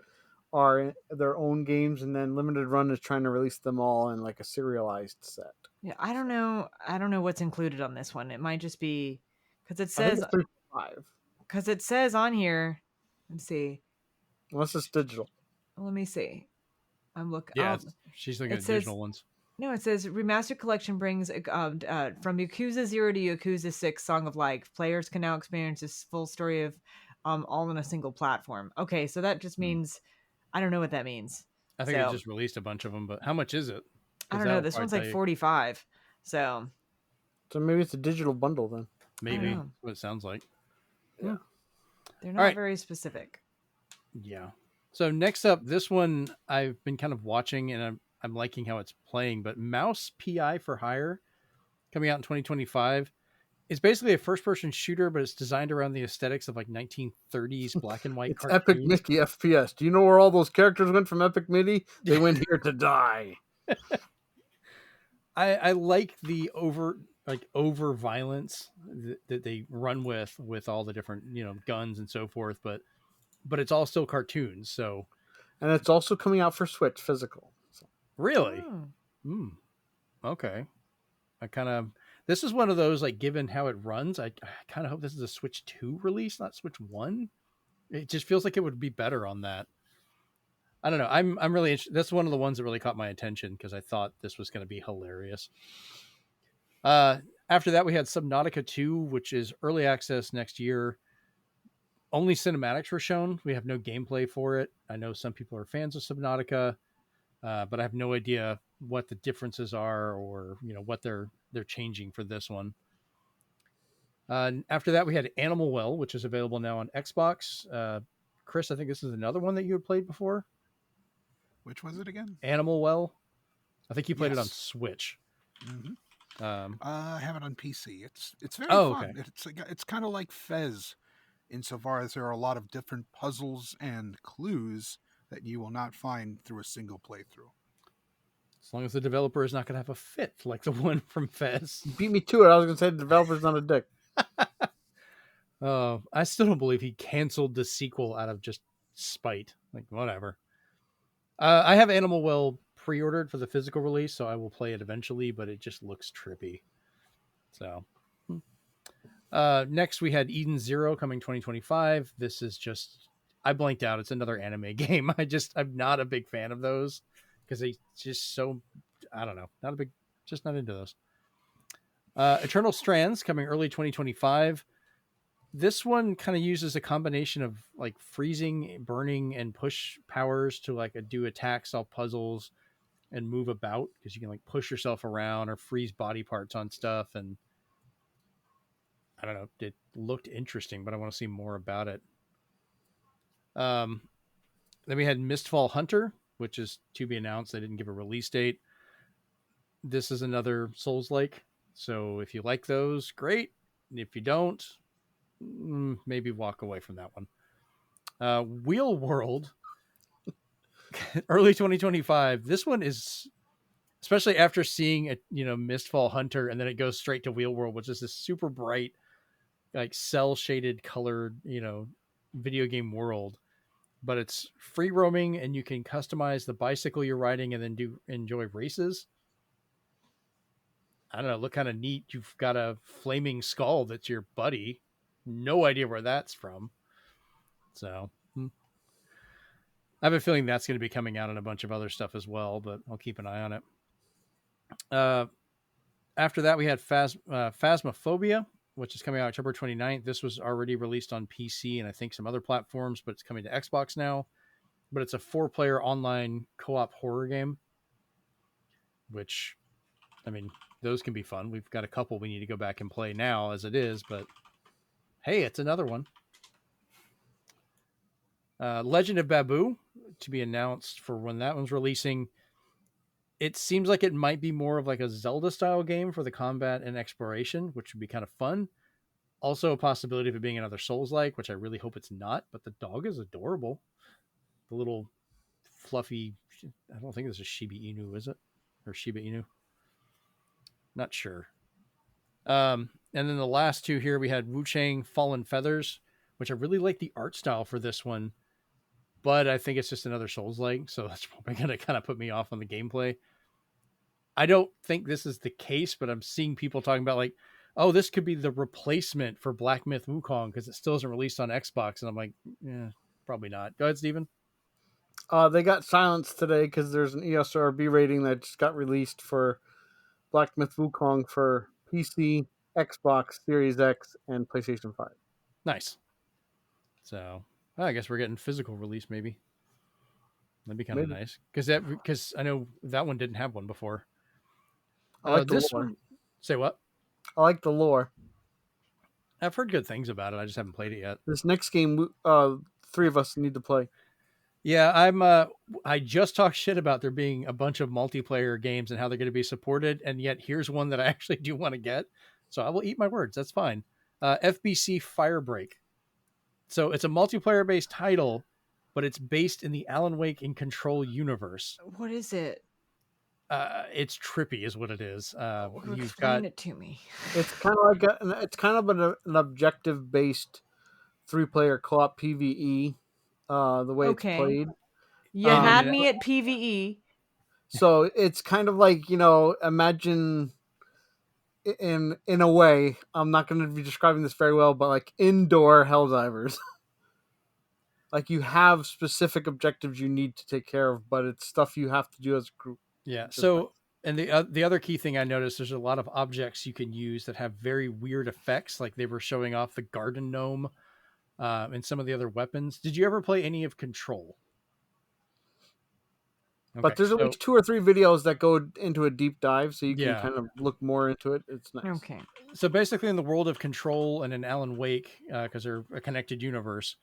are their own games, and then Limited Run is trying to release them all in like a serialized set. yeah, I don't know. I don't know what's included on this one. It might just be because it I think says it's 3, 5, on here. Let's see. unless it's digital. Let me see. I'm looking. Yeah, she's looking it at says- digital ones. No, it says remastered collection brings from Yakuza 0 to Yakuza 6 Song of Life. Players can now experience this full story of all on a single platform. Okay, so that just means I don't know what that means. I think So- it just released a bunch of them, but how much is it? I don't know. This one's like 45. So So maybe it's a digital bundle then. Maybe know. that's what it sounds like. they're not right. very specific. Yeah. So next up, this one I've been kind of watching, and I'm liking how it's playing. But Mouse PI for Hire, coming out in 2025, is basically a first-person shooter, but it's designed around the aesthetics of like 1930s black and white It's cartoons. Epic Mickey FPS. Do you know where all those characters went from Epic Mickey? They went here to die. I like the over violence that they run with all the different guns and so forth, but it's all still cartoons. So And it's also coming out for Switch physical. So. really, Oh. Okay. This is one of those, like, given how it runs, I kind of hope this is a Switch 2 release, not Switch 1. It just feels like it would be better on that. I don't know. I'm really interested. That's one of the ones that really caught my attention because I thought this was going to be hilarious. After that, we had Subnautica 2, which is early access next year. Only cinematics were shown. We have no gameplay for it. I know some people are fans of Subnautica, but I have no idea what the differences are or what they're changing for this one. After that, we had Animal Well, which is available now on Xbox. Chris, I think this is another one that you had played before. Which was it again? Animal Well. I think you played it on Yes. Switch. Mm-hmm. Um, I have it on PC. It's very Oh, fun. okay. It's kind of like Fez, insofar as there are a lot of different puzzles and clues that you will not find through a single playthrough. as long as the developer is not going to have a fit like the one from Fez. You beat me to it. I was going to say the developer's not a dick. I still don't believe he canceled the sequel out of just spite. Like, whatever. I have Animal Well pre-ordered for the physical release, so I will play it eventually, but it just looks trippy. So, next we had Eden Zero coming 2025. This is just, I blanked out. It's another anime game. I'm not a big fan of those because they just so, I don't know, just not into those. Eternal Strands coming early 2025. This one kind of uses a combination of like freezing, burning, and push powers to like do attacks, solve puzzles, and move about because you can like push yourself around or freeze body parts on stuff. And I don't know, it looked interesting, but I want to see more about it. Then we had Mistfall Hunter, which is to be announced. They didn't give a release date. This is another Souls-like. So if you like those, great. If you don't, maybe walk away from that one. Wheel World, early 2025. This one is, especially after seeing a Mistfall Hunter, and then it goes straight to Wheel World, which is this super bright, like cell shaded colored, video game world. But it's free roaming, and you can customize the bicycle you're riding, and then enjoy races. I don't know, look kind of neat. You've got a flaming skull that's your buddy. No idea where that's from. So I have a feeling that's going to be coming out in a bunch of other stuff as well, but I'll keep an eye on it. After that, we had Phasmophobia, which is coming out October 29th. This was already released on PC and I think some other platforms, but it's coming to Xbox now. But it's a 4-player online co-op horror game, which, I mean, those can be fun. We've got a couple we need to go back and play now as it is, but hey, it's another one. Legend of Babu, to be announced for when that one's releasing. It seems like it might be more of like a Zelda style game for the combat and exploration, which would be kind of fun. Also a possibility of it being another Souls-like, which I really hope it's not, but the dog is adorable. The little fluffy, I don't think this is Shiba Inu, is it? Or Shiba Inu? Not sure. And then the last two here, we had Wu Chang Fallen Feathers, which I really like the art style for this one, but I think it's just another Souls-like, so that's probably going to kind of put me off on the gameplay. I don't think this is the case, but I'm seeing people talking about like, oh, this could be the replacement for Black Myth Wukong because it still isn't released on Xbox, and I'm like, yeah, probably not. Go ahead, Steven. They got silenced today because there's an ESRB rating that just got released for Black Myth Wukong for PC, Xbox Series X, and PlayStation 5. Nice. So I guess we're getting physical release, maybe. That'd be kind of nice because I know that one didn't have one before. I like the this lore. one. Say what? I like the lore. I've heard good things about it. I just haven't played it yet. This next game, 3 of us need to play. Yeah, I just talked shit about there being a bunch of multiplayer games and how they're going to be supported, and yet here's one that I actually do want to get. So I will eat my words. That's fine. FBC Firebreak. So it's a multiplayer-based title, but it's based in the Alan Wake and Control universe. What is it? It's trippy, is what it is. Explain it to me. It's kind of like an objective-based 3-player co-op PVE. The way it's played. You had me at PVE. So it's kind of like, imagine in a way, I'm not going to be describing this very well, but like indoor Helldivers. Like you have specific objectives you need to take care of, but it's stuff you have to do as a group. Yeah. So, and the other key thing I noticed, there's a lot of objects you can use that have very weird effects. Like they were showing off the garden gnome and some of the other weapons. Did you ever play any of Control? Okay, but there's at least 2 or 3 videos that go into a deep dive, so you can kind of look more into it. It's nice. Okay. So basically in the world of Control and in Alan Wake, because they're a connected universe,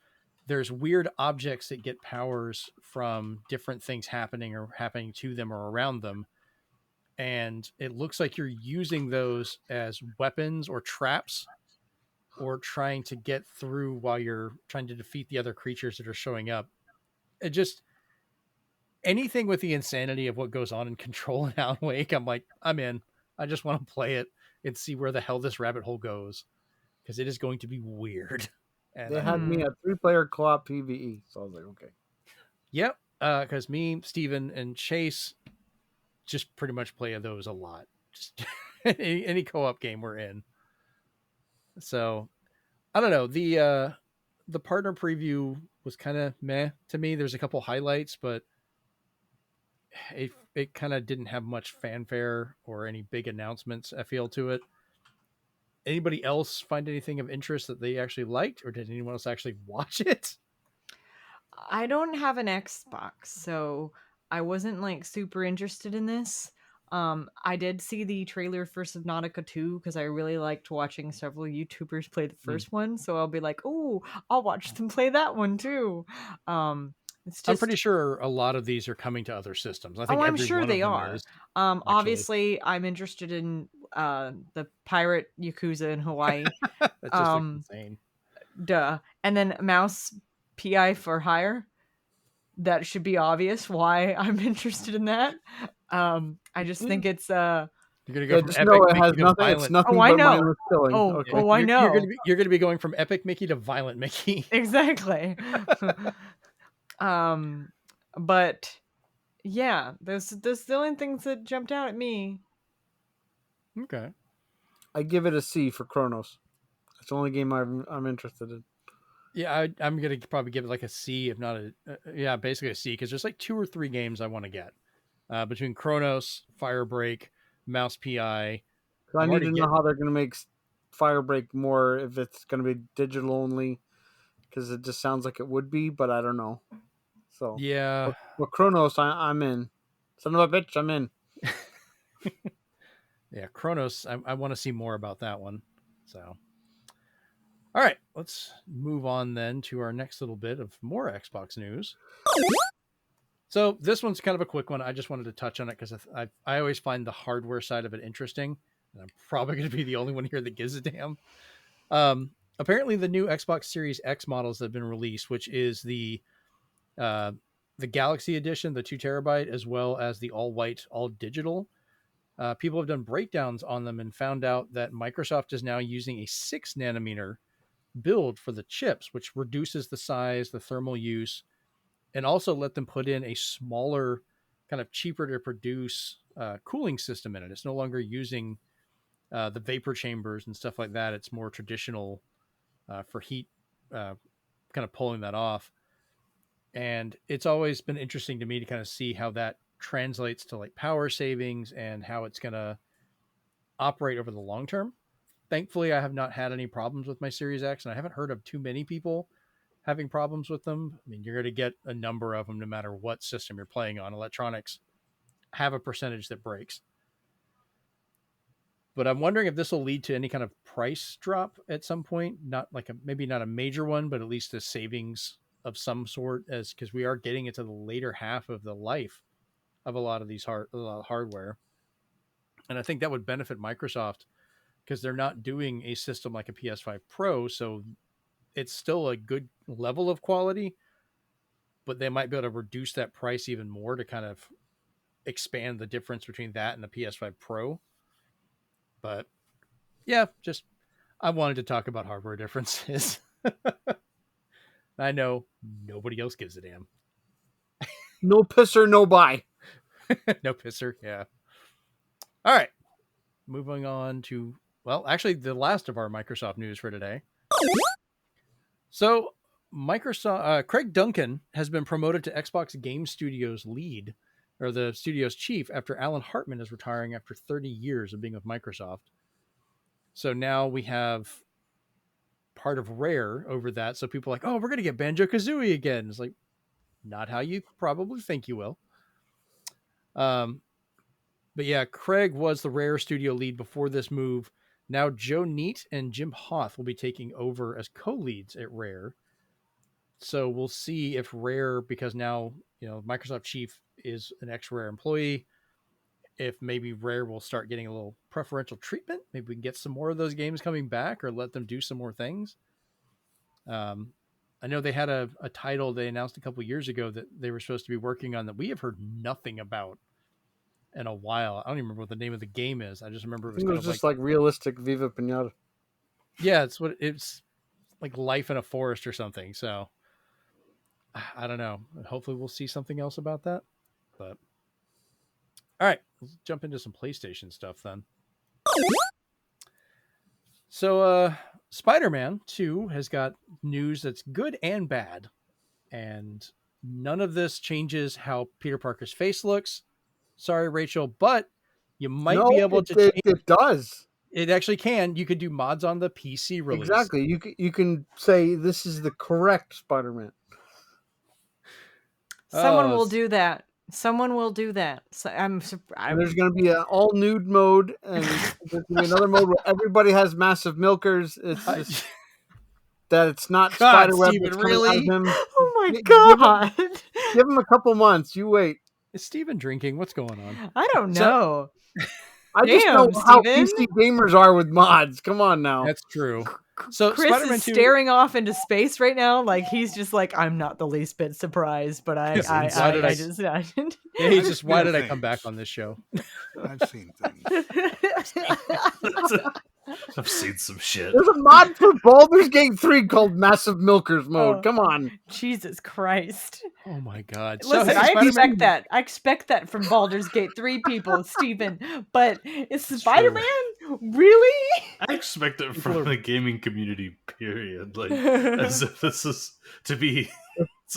there's weird objects that get powers from different things happening to them or around them. And it looks like you're using those as weapons or traps or trying to get through while you're trying to defeat the other creatures that are showing up. It just, anything with the insanity of what goes on in Control and Alan Wake, I'm like, I'm in. I just want to play it and see where the hell this rabbit hole goes, because it is going to be weird. And they had me at 3-player co-op PVE, so I was like, okay. Yep, because me, Steven, and Chase just pretty much play those a lot. Just any co-op game we're in. So, I don't know. The partner preview was kind of meh to me. There's a couple highlights, but it kind of didn't have much fanfare or any big announcements, I feel, to it. Anybody else find anything of interest that they actually liked, or did anyone else actually watch it? I don't have an Xbox, so I wasn't like super interested in this. I did see the trailer for Subnautica 2 because I really liked watching several YouTubers play the first one, so I'll be like, oh, I'll watch them play that one too. I'm pretty sure a lot of these are coming to other systems. I think I'm sure they are. Is, obviously, I'm interested in the pirate Yakuza in Hawaii. That's just insane. Duh. And then Mouse PI for Hire. That should be obvious why I'm interested in that. I just think it's you're gonna go from just Epic know it Mickey has to nothing. Violent. It's nothing I but know. mindless killing. Oh, I know. You're gonna be going from Epic Mickey to Violent Mickey. Exactly. But yeah, those the only things that jumped out at me. Okay. I give it a C for Chronos. It's the only game I'm interested in. Yeah, I'm gonna probably give it like a C, if not basically a C, because there's like 2 or 3 games I want to get between Chronos, Firebreak, mouse PI. I need to know how they're going to make Firebreak more, if it's going to be digital only, because it just sounds like it would be, but I don't know. So yeah, but Chronos, I'm in. Son of a bitch, I'm in. yeah, Chronos. I want to see more about that one. So, all right, let's move on then to our next little bit of more Xbox news. So this one's kind of a quick one. I just wanted to touch on it because I always find the hardware side of it interesting. And I'm probably going to be the only one here that gives a damn. Apparently, the new Xbox Series X models that have been released, which is the Galaxy Edition, the 2 terabyte, as well as the all white, all digital. People have done breakdowns on them and found out that Microsoft is now using a 6 nanometer build for the chips, which reduces the size, the thermal use, and also let them put in a smaller, kind of cheaper to produce cooling system in it. It's no longer using the vapor chambers and stuff like that. It's more traditional for heat, kind of pulling that off. And it's always been interesting to me to kind of see how that translates to like power savings and how it's going to operate over the long term. Thankfully, I have not had any problems with my Series X, and I haven't heard of too many people having problems with them. I mean, you're going to get a number of them no matter what system you're playing on. Electronics have a percentage that breaks. But I'm wondering if this will lead to any kind of price drop at some point. Not like maybe not a major one, but at least a savings of some sort, as because we are getting into the later half of the life of a lot of these hardware. And I think that would benefit Microsoft because they're not doing a system like a PS5 Pro. So it's still a good level of quality, but they might be able to reduce that price even more to kind of expand the difference between that and the PS5 Pro. But yeah, just I wanted to talk about hardware differences. I know nobody else gives a damn. No pisser, no buy. No pisser, yeah. All right. Moving on to, well, actually the last of our Microsoft news for today. So Microsoft, Craig Duncan has been promoted to Xbox Game Studios lead, or the studio's chief, after Alan Hartman is retiring after 30 years of being with Microsoft. So now we have part of Rare over that. So people are like, oh, we're going to get Banjo Tooie again. It's like, not how you probably think you will. But yeah, Craig was the Rare studio lead before this move. Now Joe Neate and Jim Hoth will be taking over as co-leads at Rare. So we'll see if Rare, because now, you know, Microsoft chief is an ex-Rare employee, if maybe Rare will start getting a little preferential treatment. Maybe we can get some more of those games coming back or let them do some more things. I know they had a title they announced a couple years ago that they were supposed to be working on that we have heard nothing about in a while. I don't even remember what the name of the game is. I just remember it was just like realistic Viva Pinata. Yeah, it's like Life in a Forest or something. So I don't know. Hopefully we'll see something else about that. But all right, let's jump into some PlayStation stuff then. So Spider-Man 2 has got news that's good and bad. And none of this changes how Peter Parker's face looks. Sorry, Rachel, but you might be able to change. It does. It actually can. You could do mods on the PC release. Exactly. You can say this is the correct Spider-Man. Someone will do that. Someone will do that. So there's going to be an all nude mode, and there's going to be another mode where everybody has massive milkers. It's just that it's not Spiderweb. Steven, really? Oh my god! Give him a couple months. You wait. Is Steven drinking? What's going on? I don't know. I just know how PC gamers are with mods. Come on now. That's true. So Chris Spider-Man is 2... staring off into space right now, like he's just like, I'm not the least bit surprised, but I just why did I come back on this show? I've seen things. I've seen some shit. There's a mod for Baldur's Gate 3 called Massive Milkers mode. Come on. Jesus Christ. Oh my god. Listen, I expect that. I expect that from Baldur's Gate 3 people, Steven. But is Spider-Man really? I expect it from the gaming community, period. Like, as if this is to be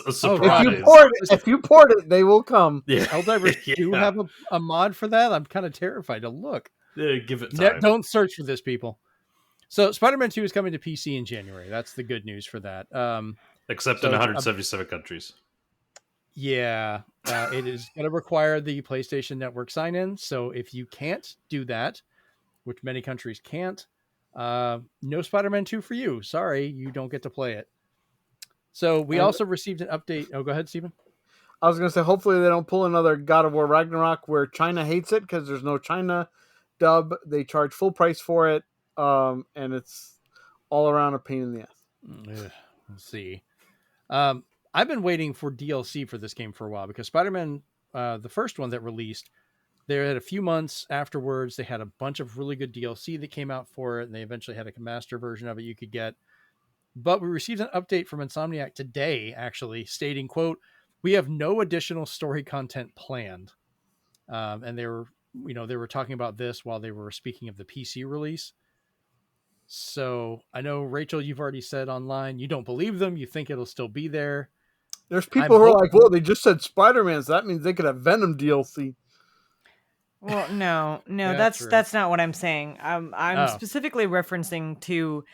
It's a Oh, surprise. If you port it, they will come. Yeah. Helldivers do Yeah. have a mod for that. I'm kind of terrified to look. Yeah, give it time. Don't search for this, people. So Spider-Man 2 is coming to PC in January. That's the good news for that. Except so, in 177 countries. Yeah, it is going to require the PlayStation Network sign-in. So if you can't do that, which many countries can't, no Spider-Man 2 for you. Sorry, you don't get to play it. So we also received an update. Oh, go ahead, Stephen. I was going to say, hopefully they don't pull another God of War Ragnarok where China hates it because there's no China dub. They charge full price for it, and it's all around a pain in the ass. We'll see. I've been waiting for DLC for this game for a while because Spider-Man, the first one that released, they had a few months afterwards. They had a bunch of really good DLC that came out for it, and they eventually had a master version of it you could get. But we received an update from Insomniac today, actually, stating, quote, "We have no additional story content planned." And they were talking about this while they were speaking of the PC release. So I know, Rachel, you've already said online you don't believe them. You think it'll still be there. There's people who are like, well, they just said Spider-Man, so that means they could have Venom DLC. Well, no, Yeah, that's not what I'm saying. I'm specifically referencing to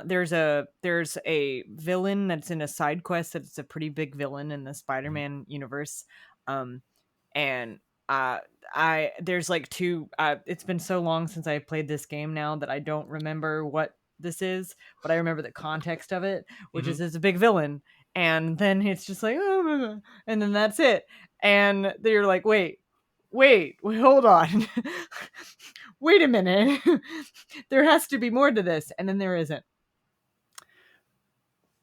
there's a villain that's in a side quest that's a pretty big villain in the Spider-Man universe. And there's like two it's been so long since I played this game now that I don't remember what this is, but I remember the context of it, which is it's a big villain, and then it's just like and then that's it. And they're like, wait, hold on. Wait a minute. There has to be more to this, and then there isn't.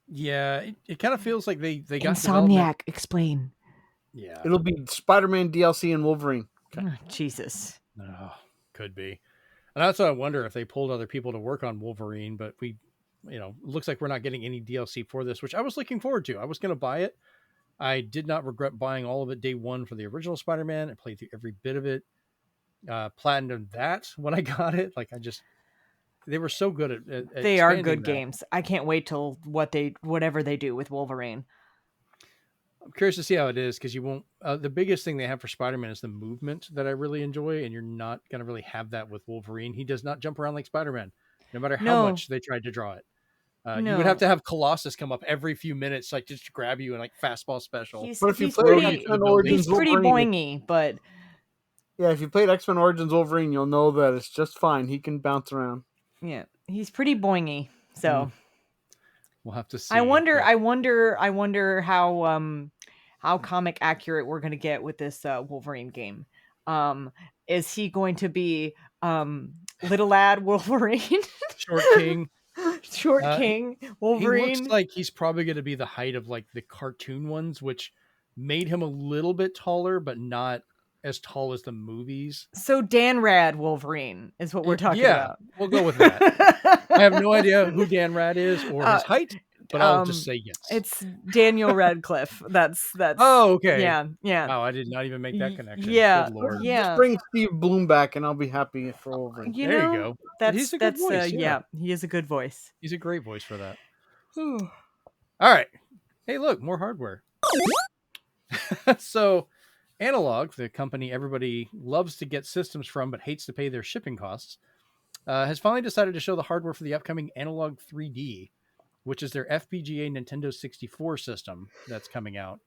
Yeah, it kind of feels like they got Insomniac, explain. Yeah, It'll be Spider-Man DLC and Wolverine. Okay. Oh, Jesus. Oh, could be. And that's what I wonder, if they pulled other people to work on Wolverine, but looks like we're not getting any DLC for this, which I was looking forward to. I was going to buy it. I did not regret buying all of it day one for the original Spider-Man. I played through every bit of it. Platinum that when I got it. They were so good at they are good games. I can't wait till whatever they do with Wolverine. I'm curious to see how it is, because you won't. The biggest thing they have for Spider-Man is the movement that I really enjoy, and you're not going to really have that with Wolverine. He does not jump around like Spider-Man, no matter how much they tried to draw it. You would have to have Colossus come up every few minutes, like just to grab you and like fastball special. But if you play X-Men Origins, he's pretty boingy, but yeah, if you played X-Men Origins Wolverine, you'll know that it's just fine. He can bounce around. Yeah, he's pretty boingy. So we'll have to see. I wonder how comic accurate we're going to get with this Wolverine game. Is he going to be little lad Wolverine? Short King. King Wolverine. He looks like he's probably going to be the height of like the cartoon ones, which made him a little bit taller, but not as tall as the movies. So Dan Rad Wolverine is what we're talking about. We'll go with that. I have no idea who Dan Rad is or his height, but I'll just say yes. It's Daniel Radcliffe. That's. Oh, okay. Yeah. Wow, I did not even make that connection. Yeah. Good Lord. Yeah. Just bring Steve Bloom back, and I'll be happy for Wolverine. There you go. He's a good voice. Yeah, he is a good voice. He's a great voice for that. All right. Hey, look, more hardware. So, Analogue, the company everybody loves to get systems from but hates to pay their shipping costs, has finally decided to show the hardware for the upcoming Analogue 3D, which is their FPGA Nintendo 64 system that's coming out.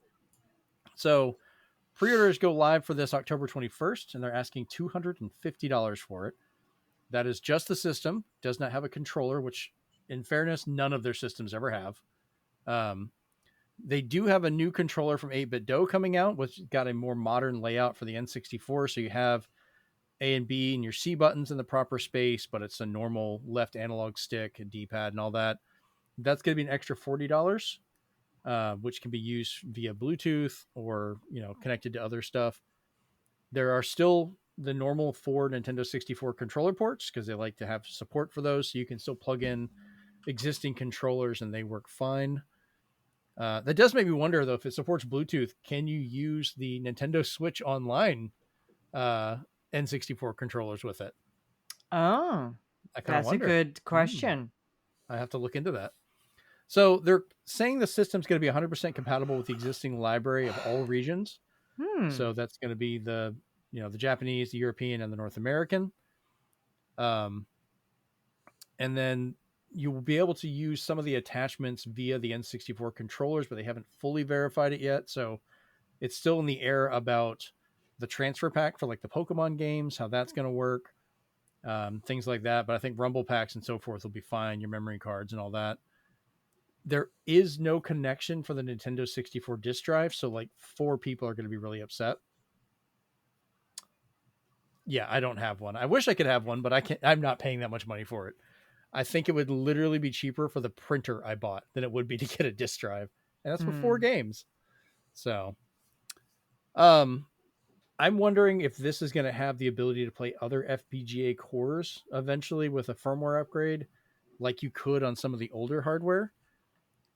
So, pre-orders go live for this October 21st, and they're asking $250 for it. That is just the system. Does not have a controller, which, in fairness, none of their systems ever have. They do have a new controller from 8-Bit Do coming out, which got a more modern layout for the N64. So you have A and B and your C buttons in the proper space, but it's a normal left analog stick and D-pad and all that. That's going to be an extra $40, which can be used via Bluetooth or, connected to other stuff. There are still the normal 4 Nintendo 64 controller ports, because they like to have support for those. So you can still plug in existing controllers and they work fine. That does make me wonder, though, if it supports Bluetooth, can you use the Nintendo Switch Online N64 controllers with it? Oh, that's a good question. I have to look into that. So they're saying the system's going to be 100% compatible with the existing library of all regions. So that's going to be the Japanese, the European, and the North American. And then you will be able to use some of the attachments via the N64 controllers, but they haven't fully verified it yet. So it's still in the air about the transfer pack for like the Pokemon games, how that's going to work, things like that. But I think Rumble packs and so forth will be fine, your memory cards and all that. There is no connection for the Nintendo 64 disk drive, so like 4 people are going to be really upset. Yeah, I don't have one. I wish I could have one, but I can't. I'm not paying that much money for it. I think it would literally be cheaper for the printer I bought than it would be to get a disk drive, and that's for 4 games. So, I'm wondering if this is going to have the ability to play other FPGA cores eventually with a firmware upgrade, like you could on some of the older hardware.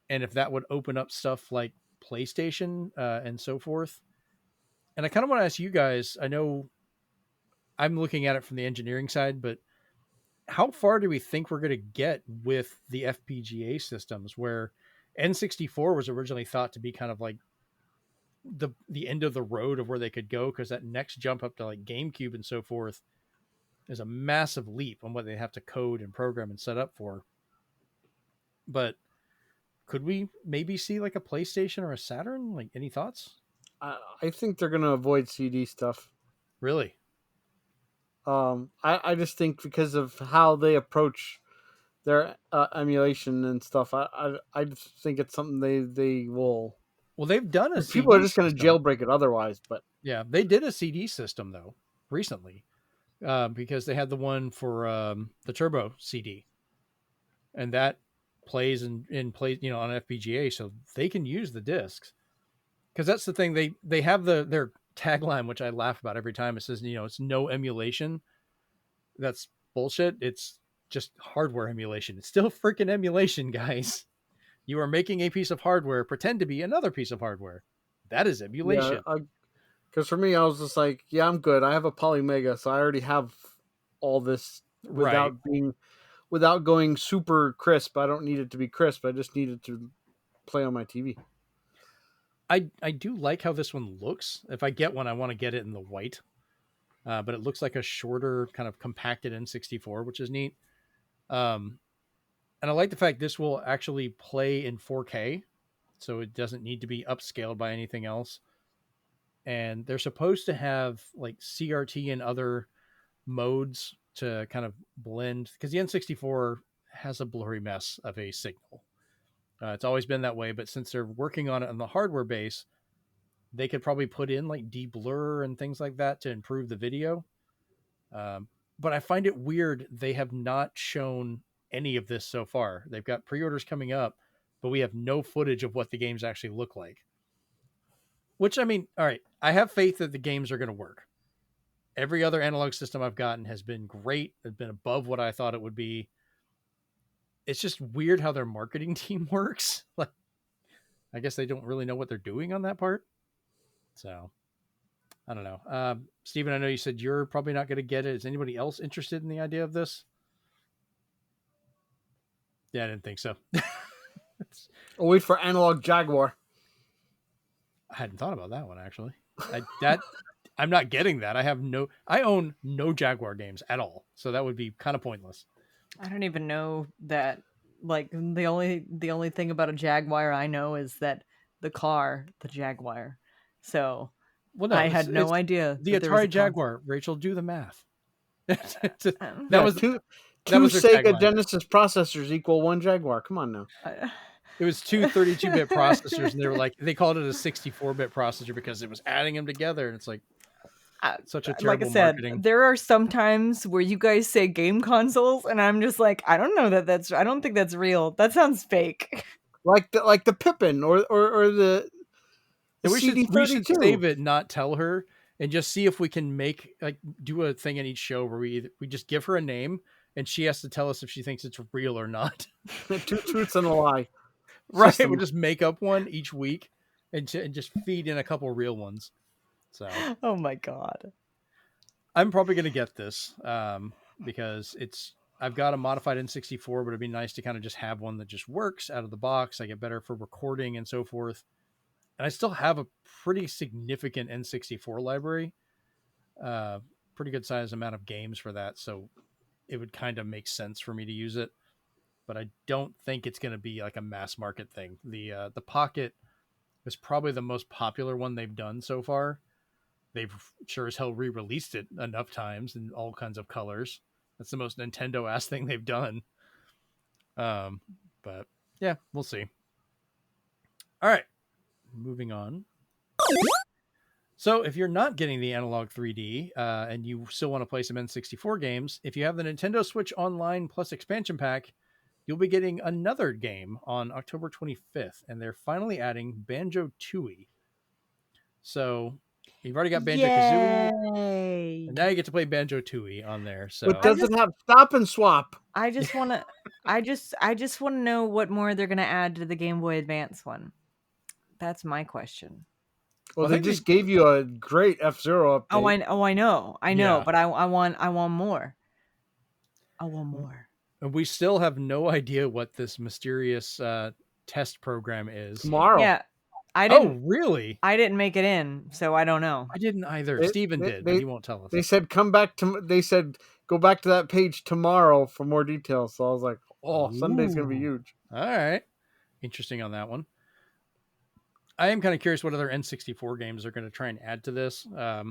And if that would open up stuff like PlayStation and so forth. And I kind of want to ask you guys, I know I'm looking at it from the engineering side, but how far do we think we're going to get with the FPGA systems where N64 was originally thought to be kind of like the end of the road of where they could go, because that next jump up to like GameCube and so forth is a massive leap on what they have to code and program and set up for. But could we maybe see like a PlayStation or a Saturn? Like, any thoughts? I think they're going to avoid CD stuff. Really? I just think because of how they approach their emulation and stuff, I just think it's something they will. Well, they've done a people CD are just going to jailbreak it otherwise. But yeah, they did a CD system though recently, because they had the one for the Turbo CD, and that plays and plays on FPGA, so they can use the discs. Because that's the thing, they have their tagline, which I laugh about every time. It says, it's no emulation. That's bullshit. It's just hardware emulation. It's still freaking emulation, guys. You are making a piece of hardware pretend to be another piece of hardware. That is emulation. Yeah, because for me, I was just like, yeah, I'm good. I have a Polymega, so I already have all this without going super crisp. I don't need it to be crisp. I just need it to play on my TV. I do like how this one looks. If I get one, I want to get it in the white. But it looks like a shorter, kind of compacted N64, which is neat. And I like the fact this will actually play in 4K, so it doesn't need to be upscaled by anything else. And they're supposed to have like CRT and other modes to kind of blend, because the N64 has a blurry mess of a signal. It's always been that way, but since they're working on it on the hardware base, they could probably put in like de-blur and things like that to improve the video. But I find it weird they have not shown any of this so far. They've got pre-orders coming up, but we have no footage of what the games actually look like. Which, I mean, all right, I have faith that the games are going to work. Every other analog system I've gotten has been great. It's been above what I thought it would be. It's just weird how their marketing team works. Like, I guess they don't really know what they're doing on that part. So, I don't know. Steven, I know you said you're probably not going to get it. Is anybody else interested in the idea of this? Yeah, I didn't think so. I'll wait for Analog Jaguar. I hadn't thought about that one, actually. I'm not getting that. I own no Jaguar games at all. So that would be kind of pointless. I don't even know that. Like, the only thing about a Jaguar I know is that the Jaguar. So well, no, I had no idea. The Atari Jaguar. Rachel, do the math. That was two Sega tagline. Genesis processors equal one Jaguar. Come on now. It was two 32-bit processors, and they called it a 64-bit processor because it was adding them together, and it's like such a terrible like I said, marketing. There are some times where you guys say game consoles, and I'm just like, I don't know I don't think that's real. That sounds fake. Like the Pippin or the we CD32. should save it, not tell her, and just see if we can do a thing in each show where we just give her a name, and she has to tell us if she thinks it's real or not. 2 truths and a lie. Right, system. We'll just make up one each week and just feed in a couple real ones. So, oh my god, I'm probably gonna get this because it's I've got a modified N64, but it'd be nice to kind of just have one that just works out of the box. I get better for recording and so forth. And I still have a pretty significant N64 library, pretty good size amount of games for that. So it would kind of make sense for me to use it, but I don't think it's going to be like a mass market thing. The Pocket is probably the most popular one they've done so far. They've sure as hell re-released it enough times in all kinds of colors. That's the most Nintendo-ass thing they've done. But yeah, we'll see. All right, moving on. So if you're not getting the Analogue 3D and you still want to play some N64 games, if you have the Nintendo Switch Online Plus expansion pack, you'll be getting another game on October 25th, and they're finally adding Banjo Tooie. So you've already got Banjo Kazooie, and now you get to play Banjo Tooie on there. So But does it have stop and swap? I just want to, I just want to know what more they're gonna add to the Game Boy Advance one. That's my question. Well, they just gave you a great F-Zero update. I know, Yeah. but I want more. I want more. And we still have no idea what this mysterious test program is. Tomorrow. Yeah, I didn't. Oh, really? I didn't make it in, so I don't know. I didn't either. Steven did, but he won't tell us. They said come back to. They said go back to that page tomorrow for more details. So I was like, oh, Sunday's gonna be huge. All right, interesting on that one. I am kind of curious what other N64 games are going to try and add to this. I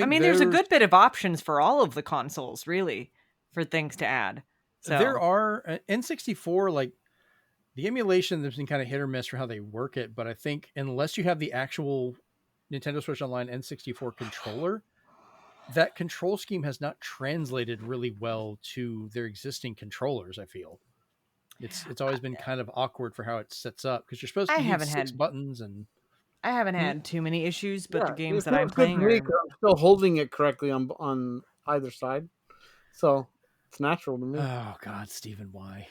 mean, there's a good bit of options for all of the consoles, really, for things to add. So there are N64, like the emulation. There's been kind of hit or miss for how they work it, but I think unless you have the actual Nintendo Switch Online N64 controller, that control scheme has not translated really well to their existing controllers. I feel it's always been kind of awkward for how it sets up because you're supposed to use 6 buttons, and I haven't had too many issues, but the games it that I'm feels good playing to me are 'cause I'm still holding it correctly on either side, so it's natural to me. oh god, Stephen, why?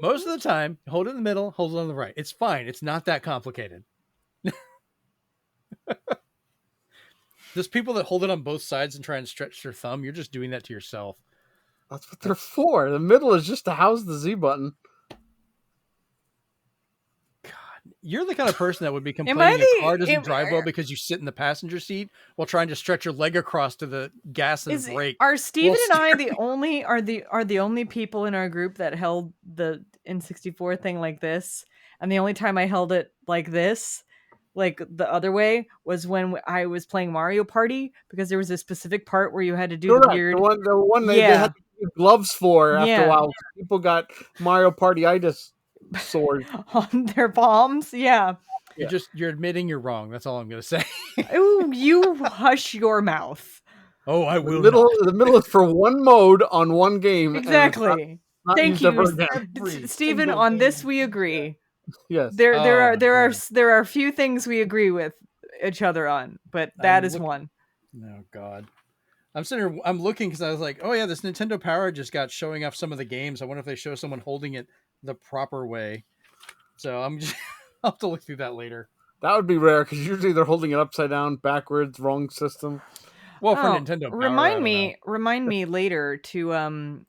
Most of the time, hold it in the middle, hold it on the right. It's fine. It's not that complicated. There's people that hold it on both sides and try and stretch their thumb. You're just doing that to yourself. That's what they're for. The middle is just to house the Z button. You're the kind of person that would be I complaining the- a car doesn't am- drive well because you sit in the passenger seat while trying to stretch your leg across to the gas and brake. Are Steven Well, and I the only are the only people in our group that held the N64 thing like this? And the only time I held it like this, like the other way, was when I was playing Mario Party, because there was a specific part where you had to do the Correct. weird. The one they had to use gloves for after Yeah. a while. People got Mario Party-itis sores. on their palms. Yeah. You're admitting you're wrong. That's all I'm going to say. Ooh, you hush your mouth. Oh, I The will middle is for one mode on one game. and it's Exactly. not Thank used ever you, again. Stephen. On this, we agree. Yes. There Oh, are a few things we agree with each other on, but that is one. Oh God. I'm sitting here, I'm looking because I was like, oh yeah, this Nintendo Power just got showing off some of the games. I wonder if they show someone holding it the proper way. So I'll have to look through that later. That would be rare because usually they're holding it upside down, backwards, wrong system. Well, for Nintendo Power, Remind me later to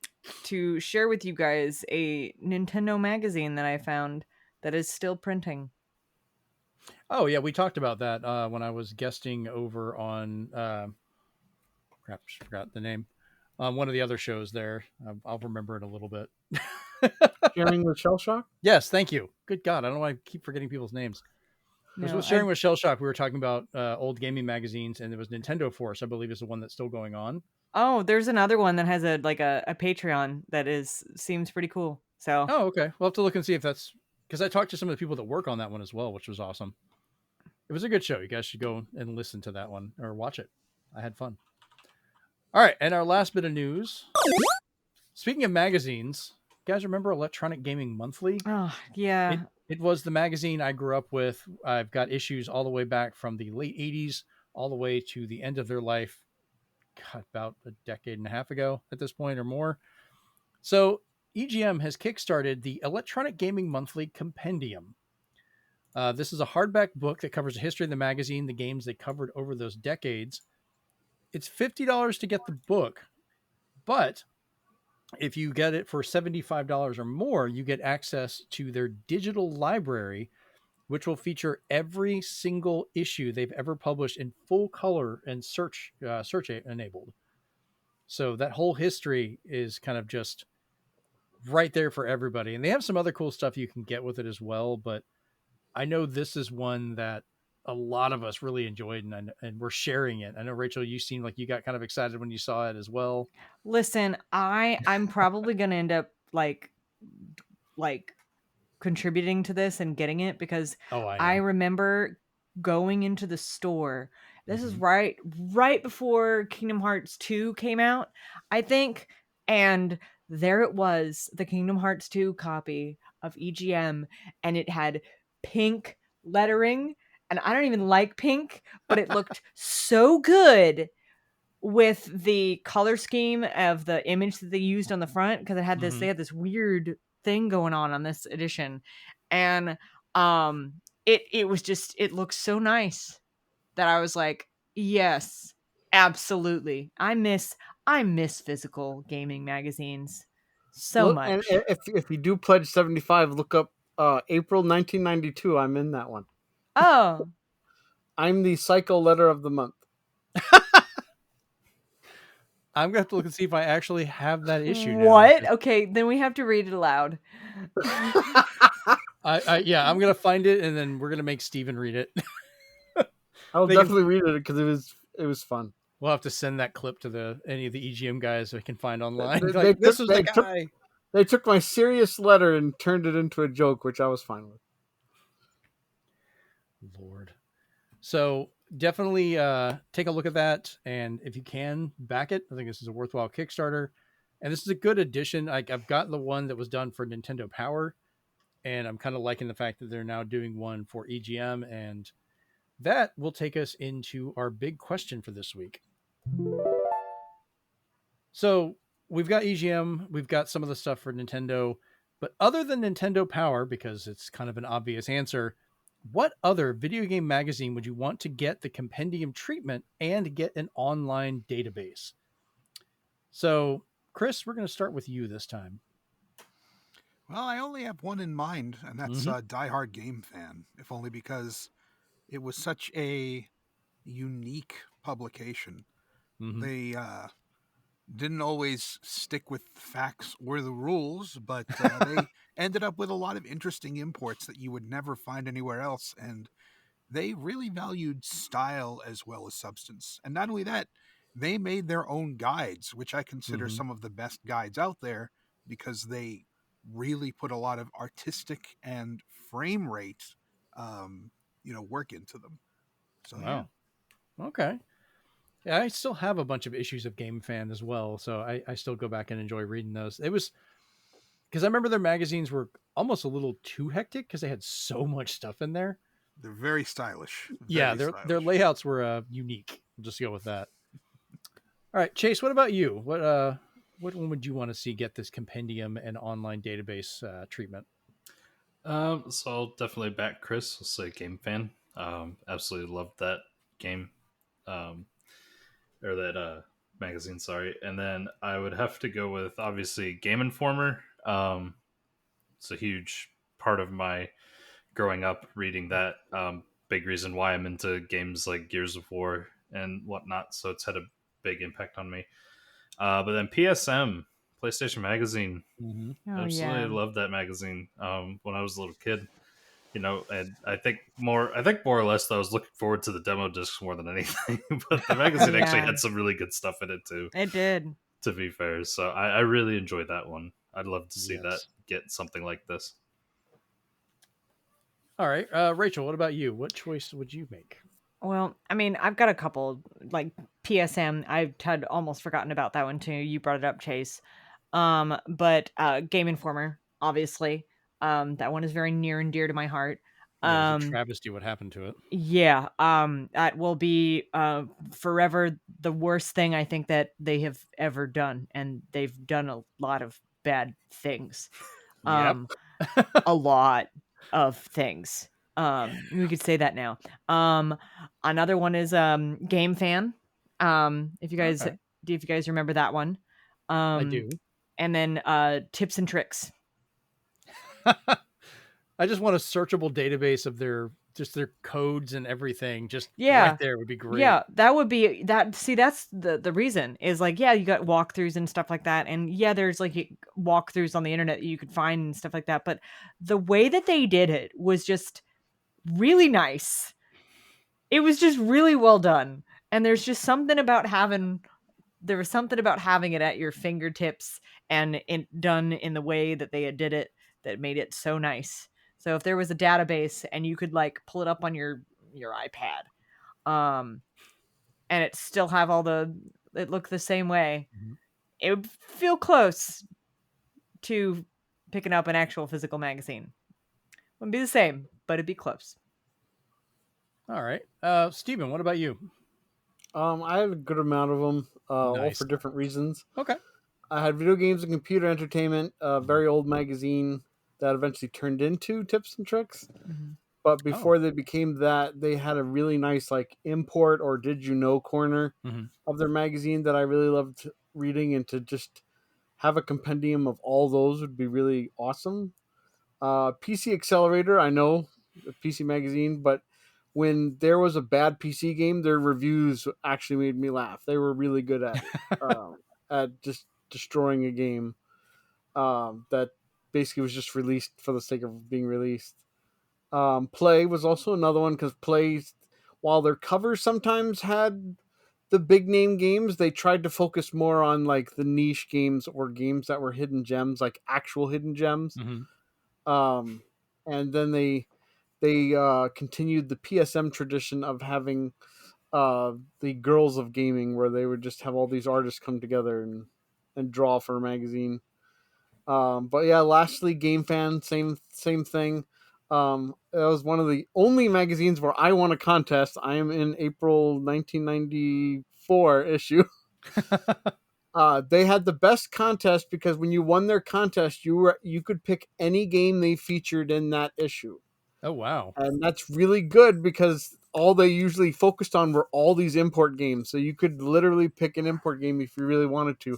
share with you guys a Nintendo magazine that I found that is still printing. Oh yeah, we talked about that when I was guesting over on crap, I forgot the name. One of the other shows there. I'll remember it a little bit. Sharing with Shell Shock? Yes, thank you. Good God, I don't know why I keep forgetting people's names. Because with Sharing with Shell Shock, we were talking about old gaming magazines, and there was Nintendo Force, I believe, is the one that's still going on. Oh, there's another one that has a Patreon that seems pretty cool. So Oh, okay. We'll have to look and see if that's because I talked to some of the people that work on that one as well, which was awesome. It was a good show. You guys should go and listen to that one or watch it. I had fun. All right, and our last bit of news. Speaking of magazines, you guys remember Electronic Gaming Monthly? Oh, yeah. It was the magazine I grew up with. I've got issues all the way back from the late 80s all the way to the end of their life. God, about a decade and a half ago at this point or more. So EGM has kickstarted the Electronic Gaming Monthly Compendium. This is a hardback book that covers the history of the magazine, the games they covered over those decades. It's $50 to get the book, but if you get it for $75 or more, you get access to their digital library, which will feature every single issue they've ever published in full color and search enabled. So that whole history is kind of just right there for everybody. And they have some other cool stuff you can get with it as well. But I know this is one that a lot of us really enjoyed, and we're sharing it. I know, Rachel, you seemed like you got kind of excited when you saw it as well. Listen, I'm probably gonna end up like contributing to this and getting it, because I remember going into the store. This is right before Kingdom Hearts 2 came out, I think, and there it was, the Kingdom Hearts 2 copy of EGM, and it had pink lettering, and I don't even like pink, but it looked so good with the color scheme of the image that they used on the front, because it had this, they had this weird thing going on this edition, and it was just, it looked so nice that I was like, yes, absolutely. I miss physical gaming magazines so much. And if you do pledge 75, look up April 1992. I'm in that one. Oh, I'm the Psycho Letter of the Month. I'm gonna have to look and see if I actually have that issue now. What? Okay, then we have to read it aloud. Yeah, I'm gonna find it, and then we're gonna make Steven read it. I'll definitely read it because it was fun. We'll have to send that clip to any of the EGM guys we can find online. They took my serious letter and turned it into a joke, which I was fine with. Lord. So definitely take a look at that, and if you can, back it. I think this is a worthwhile Kickstarter, and this is a good addition. I've gotten the one that was done for Nintendo Power, and I'm kind of liking the fact that they're now doing one for EGM, and that will take us into our big question for this week. So we've got EGM, we've got some of the stuff for Nintendo, but other than Nintendo Power, because it's kind of an obvious answer, what other video game magazine would you want to get the compendium treatment and get an online database? So, Chris, we're going to start with you this time. Well, I only have one in mind, and that's Die Hard Game Fan, if only because it was such a unique publication. They didn't always stick with facts or the rules, but they ended up with a lot of interesting imports that you would never find anywhere else. And they really valued style as well as substance. And not only that, they made their own guides, which I consider some of the best guides out there, because they really put a lot of artistic and frame rate, work into them. So, wow. Yeah. Okay. Yeah, I still have a bunch of issues of Game Fan as well, so I still go back and enjoy reading those. It was because I remember their magazines were almost a little too hectic because they had so much stuff in there. They're very stylish. Their layouts were unique. We'll just go with that. All right, Chase, what about you? What one would you want to see get this compendium and online database treatment? So I'll definitely back Chris. I'll say Game Fan. Absolutely loved that game. Or that magazine, sorry. And then I would have to go with, obviously, Game Informer. It's a huge part of my growing up reading that. Big reason why I'm into games like Gears of War and whatnot, so it's had a big impact on me. But then PSM, PlayStation Magazine. Absolutely loved that magazine when I was a little kid. And I think more or less that I was looking forward to the demo discs more than anything. But the magazine actually had some really good stuff in it too. It did, to be fair. So I really enjoyed that one. I'd love to see that get something like this. All right, Rachel, what about you? What choice would you make? Well, I mean, I've got a couple, like PSM. I had almost forgotten about that one too. You brought it up, Chase. But Game Informer, obviously. That one is very near and dear to my heart. It's a travesty what happened to it. Yeah. That will be forever the worst thing I think that they have ever done, and they've done a lot of bad things. A lot of things. We could say that now. Another one is Game Fan. If you guys Okay. if you guys remember that one. I do. And then tips and tricks. I just want a searchable database of their codes and everything. Just Yeah. right there would be great. Yeah, that would be that. See, that's the reason is like, yeah, you got walkthroughs and stuff like that. And yeah, there's like walkthroughs on the internet that you could find and stuff like that. But the way that they did it was just really nice. It was just really well done. And there was something about having it at your fingertips and done in the way that they did it that made it so nice. So if there was a database and you could like pull it up on your iPad, and it still have it looked the same way, it would feel close to picking up an actual physical magazine. Wouldn't be the same, but it'd be close. All right. Steven, what about you? I had a good amount of them, all Nice. for different reasons. Okay. I had Video Games and Computer Entertainment, a very old magazine that eventually turned into Tips and Tricks. Mm-hmm. But before they became that, they had a really nice like import or did you know corner of their magazine that I really loved reading, and to just have a compendium of all those would be really awesome. PC Accelerator, I know, the PC magazine, but when there was a bad PC game, their reviews actually made me laugh. They were really good at it, at just destroying a game that basically was just released for the sake of being released. Play was also another one, because Play, while their covers sometimes had the big name games, they tried to focus more on like the niche games or games that were hidden gems, like actual hidden gems. And then they continued the PSM tradition of having the Girls of Gaming, where they would just have all these artists come together and draw for a magazine. But yeah, lastly, Game Fan, same thing. It was one of the only magazines where I won a contest. I am in April 1994 issue. They had the best contest because when you won their contest, you could pick any game they featured in that issue. Oh, wow. And that's really good because all they usually focused on were all these import games. So you could literally pick an import game if you really wanted to.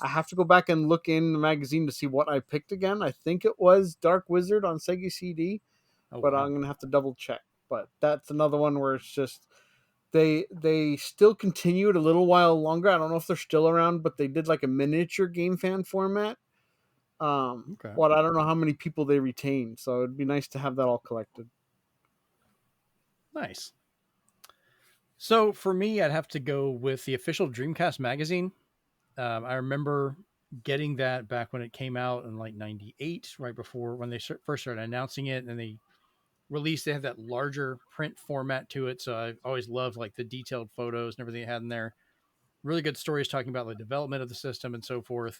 I have to go back and look in the magazine to see what I picked again. I think it was Dark Wizard on Sega CD, but wow. I'm going to have to double check. But that's another one where it's just, they still continued a little while longer. I don't know if they're still around, but they did like a miniature Game Fan format. But I don't know how many people they retained, so it'd be nice to have that all collected. Nice. So for me, I'd have to go with the official Dreamcast magazine. I remember getting that back when it came out in like 98, right before when they first started announcing it, and they had that larger print format to it. So I always loved like the detailed photos and everything it had in there. Really good stories talking about the development of the system and so forth.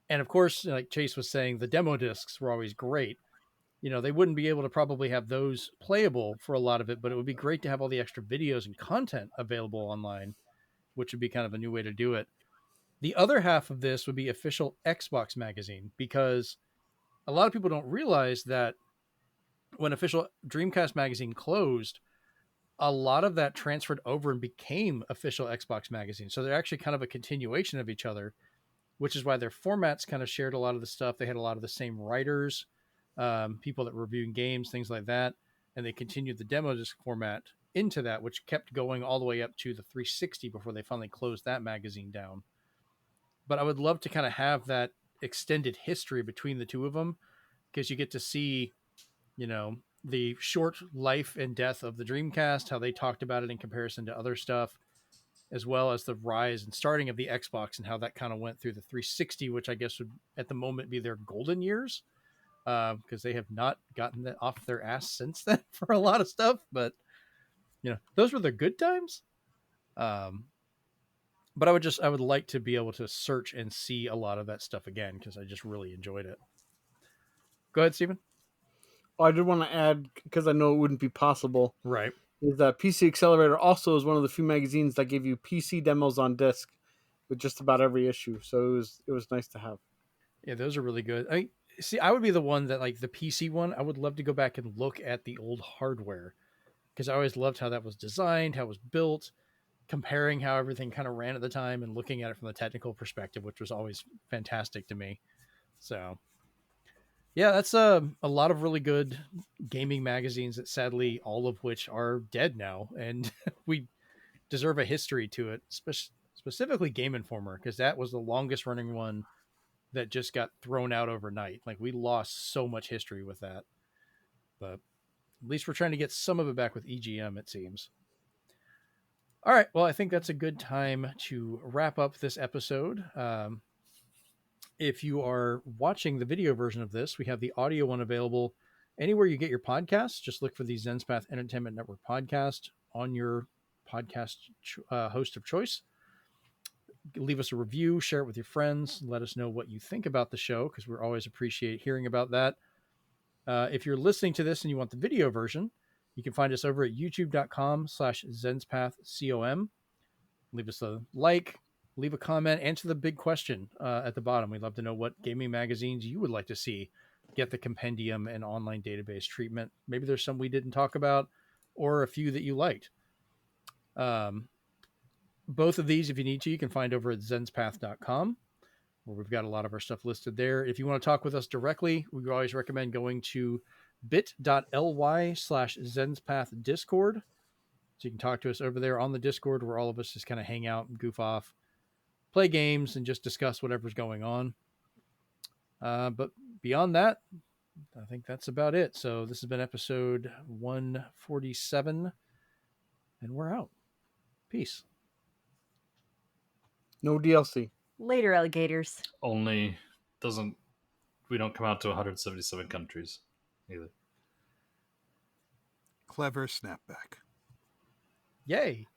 And of course, like Chase was saying, the demo discs were always great. You know, they wouldn't be able to probably have those playable for a lot of it, but it would be great to have all the extra videos and content available online, which would be kind of a new way to do it. The other half of this would be official Xbox magazine, because a lot of people don't realize that when official Dreamcast magazine closed, a lot of that transferred over and became official Xbox magazine. So they're actually kind of a continuation of each other, which is why their formats kind of shared a lot of the stuff. They had a lot of the same writers, people that were reviewing games, things like that. And they continued the demo disc format into that, which kept going all the way up to the 360 before they finally closed that magazine down. But I would love to kind of have that extended history between the two of them, because you get to see, you know, the short life and death of the Dreamcast, how they talked about it in comparison to other stuff, as well as the rise and starting of the Xbox and how that kind of went through the 360, which I guess would at the moment be their golden years, because they have not gotten that off their ass since then for a lot of stuff. But, you know, those were the good times. But I would like to be able to search and see a lot of that stuff again, because I just really enjoyed it. Go ahead, Steven. I did want to add, because I know it wouldn't be possible, Right, is that PC Accelerator also is one of the few magazines that give you PC demos on disc with just about every issue. So it was nice to have. Yeah, those are really good. I would be the one that, like the PC one, I would love to go back and look at the old hardware, because I always loved how that was designed, how it was built. comparing how everything kind of ran at the time and looking at it from the technical perspective, which was always fantastic to me. So yeah, that's a lot of really good gaming magazines that sadly all of which are dead now, and we deserve a history to it, specifically Game Informer, because that was the longest running one that just got thrown out overnight. Like, we lost so much history with that, but at least we're trying to get some of it back with EGM, it seems. All right, well, I think that's a good time to wrap up this episode. If you are watching the video version of this, we have the audio one available anywhere you get your podcasts. Just look for the Zenspath Entertainment Network podcast on your podcast host of choice. Leave us a review, share it with your friends, let us know what you think about the show, because we always appreciate hearing about that. If you're listening to this and you want the video version, you can find us over at youtube.com/ZenspathCom. Leave us a like, leave a comment, answer the big question at the bottom. We'd love to know what gaming magazines you would like to see get the compendium and online database treatment. Maybe there's some we didn't talk about, or a few that you liked. Both of these, if you need to, you can find over at zenspath.com, where we've got a lot of our stuff listed there. If you want to talk with us directly, we always recommend going to bit.ly/Zenspath Discord. So you can talk to us over there on the Discord, where all of us just kind of hang out and goof off, play games, and just discuss whatever's going on. But beyond that, I think that's about it. So this has been episode 147, and we're out. Peace. No DLC. Later, alligators. Only we don't come out to 177 countries either. Clever snapback. Yay.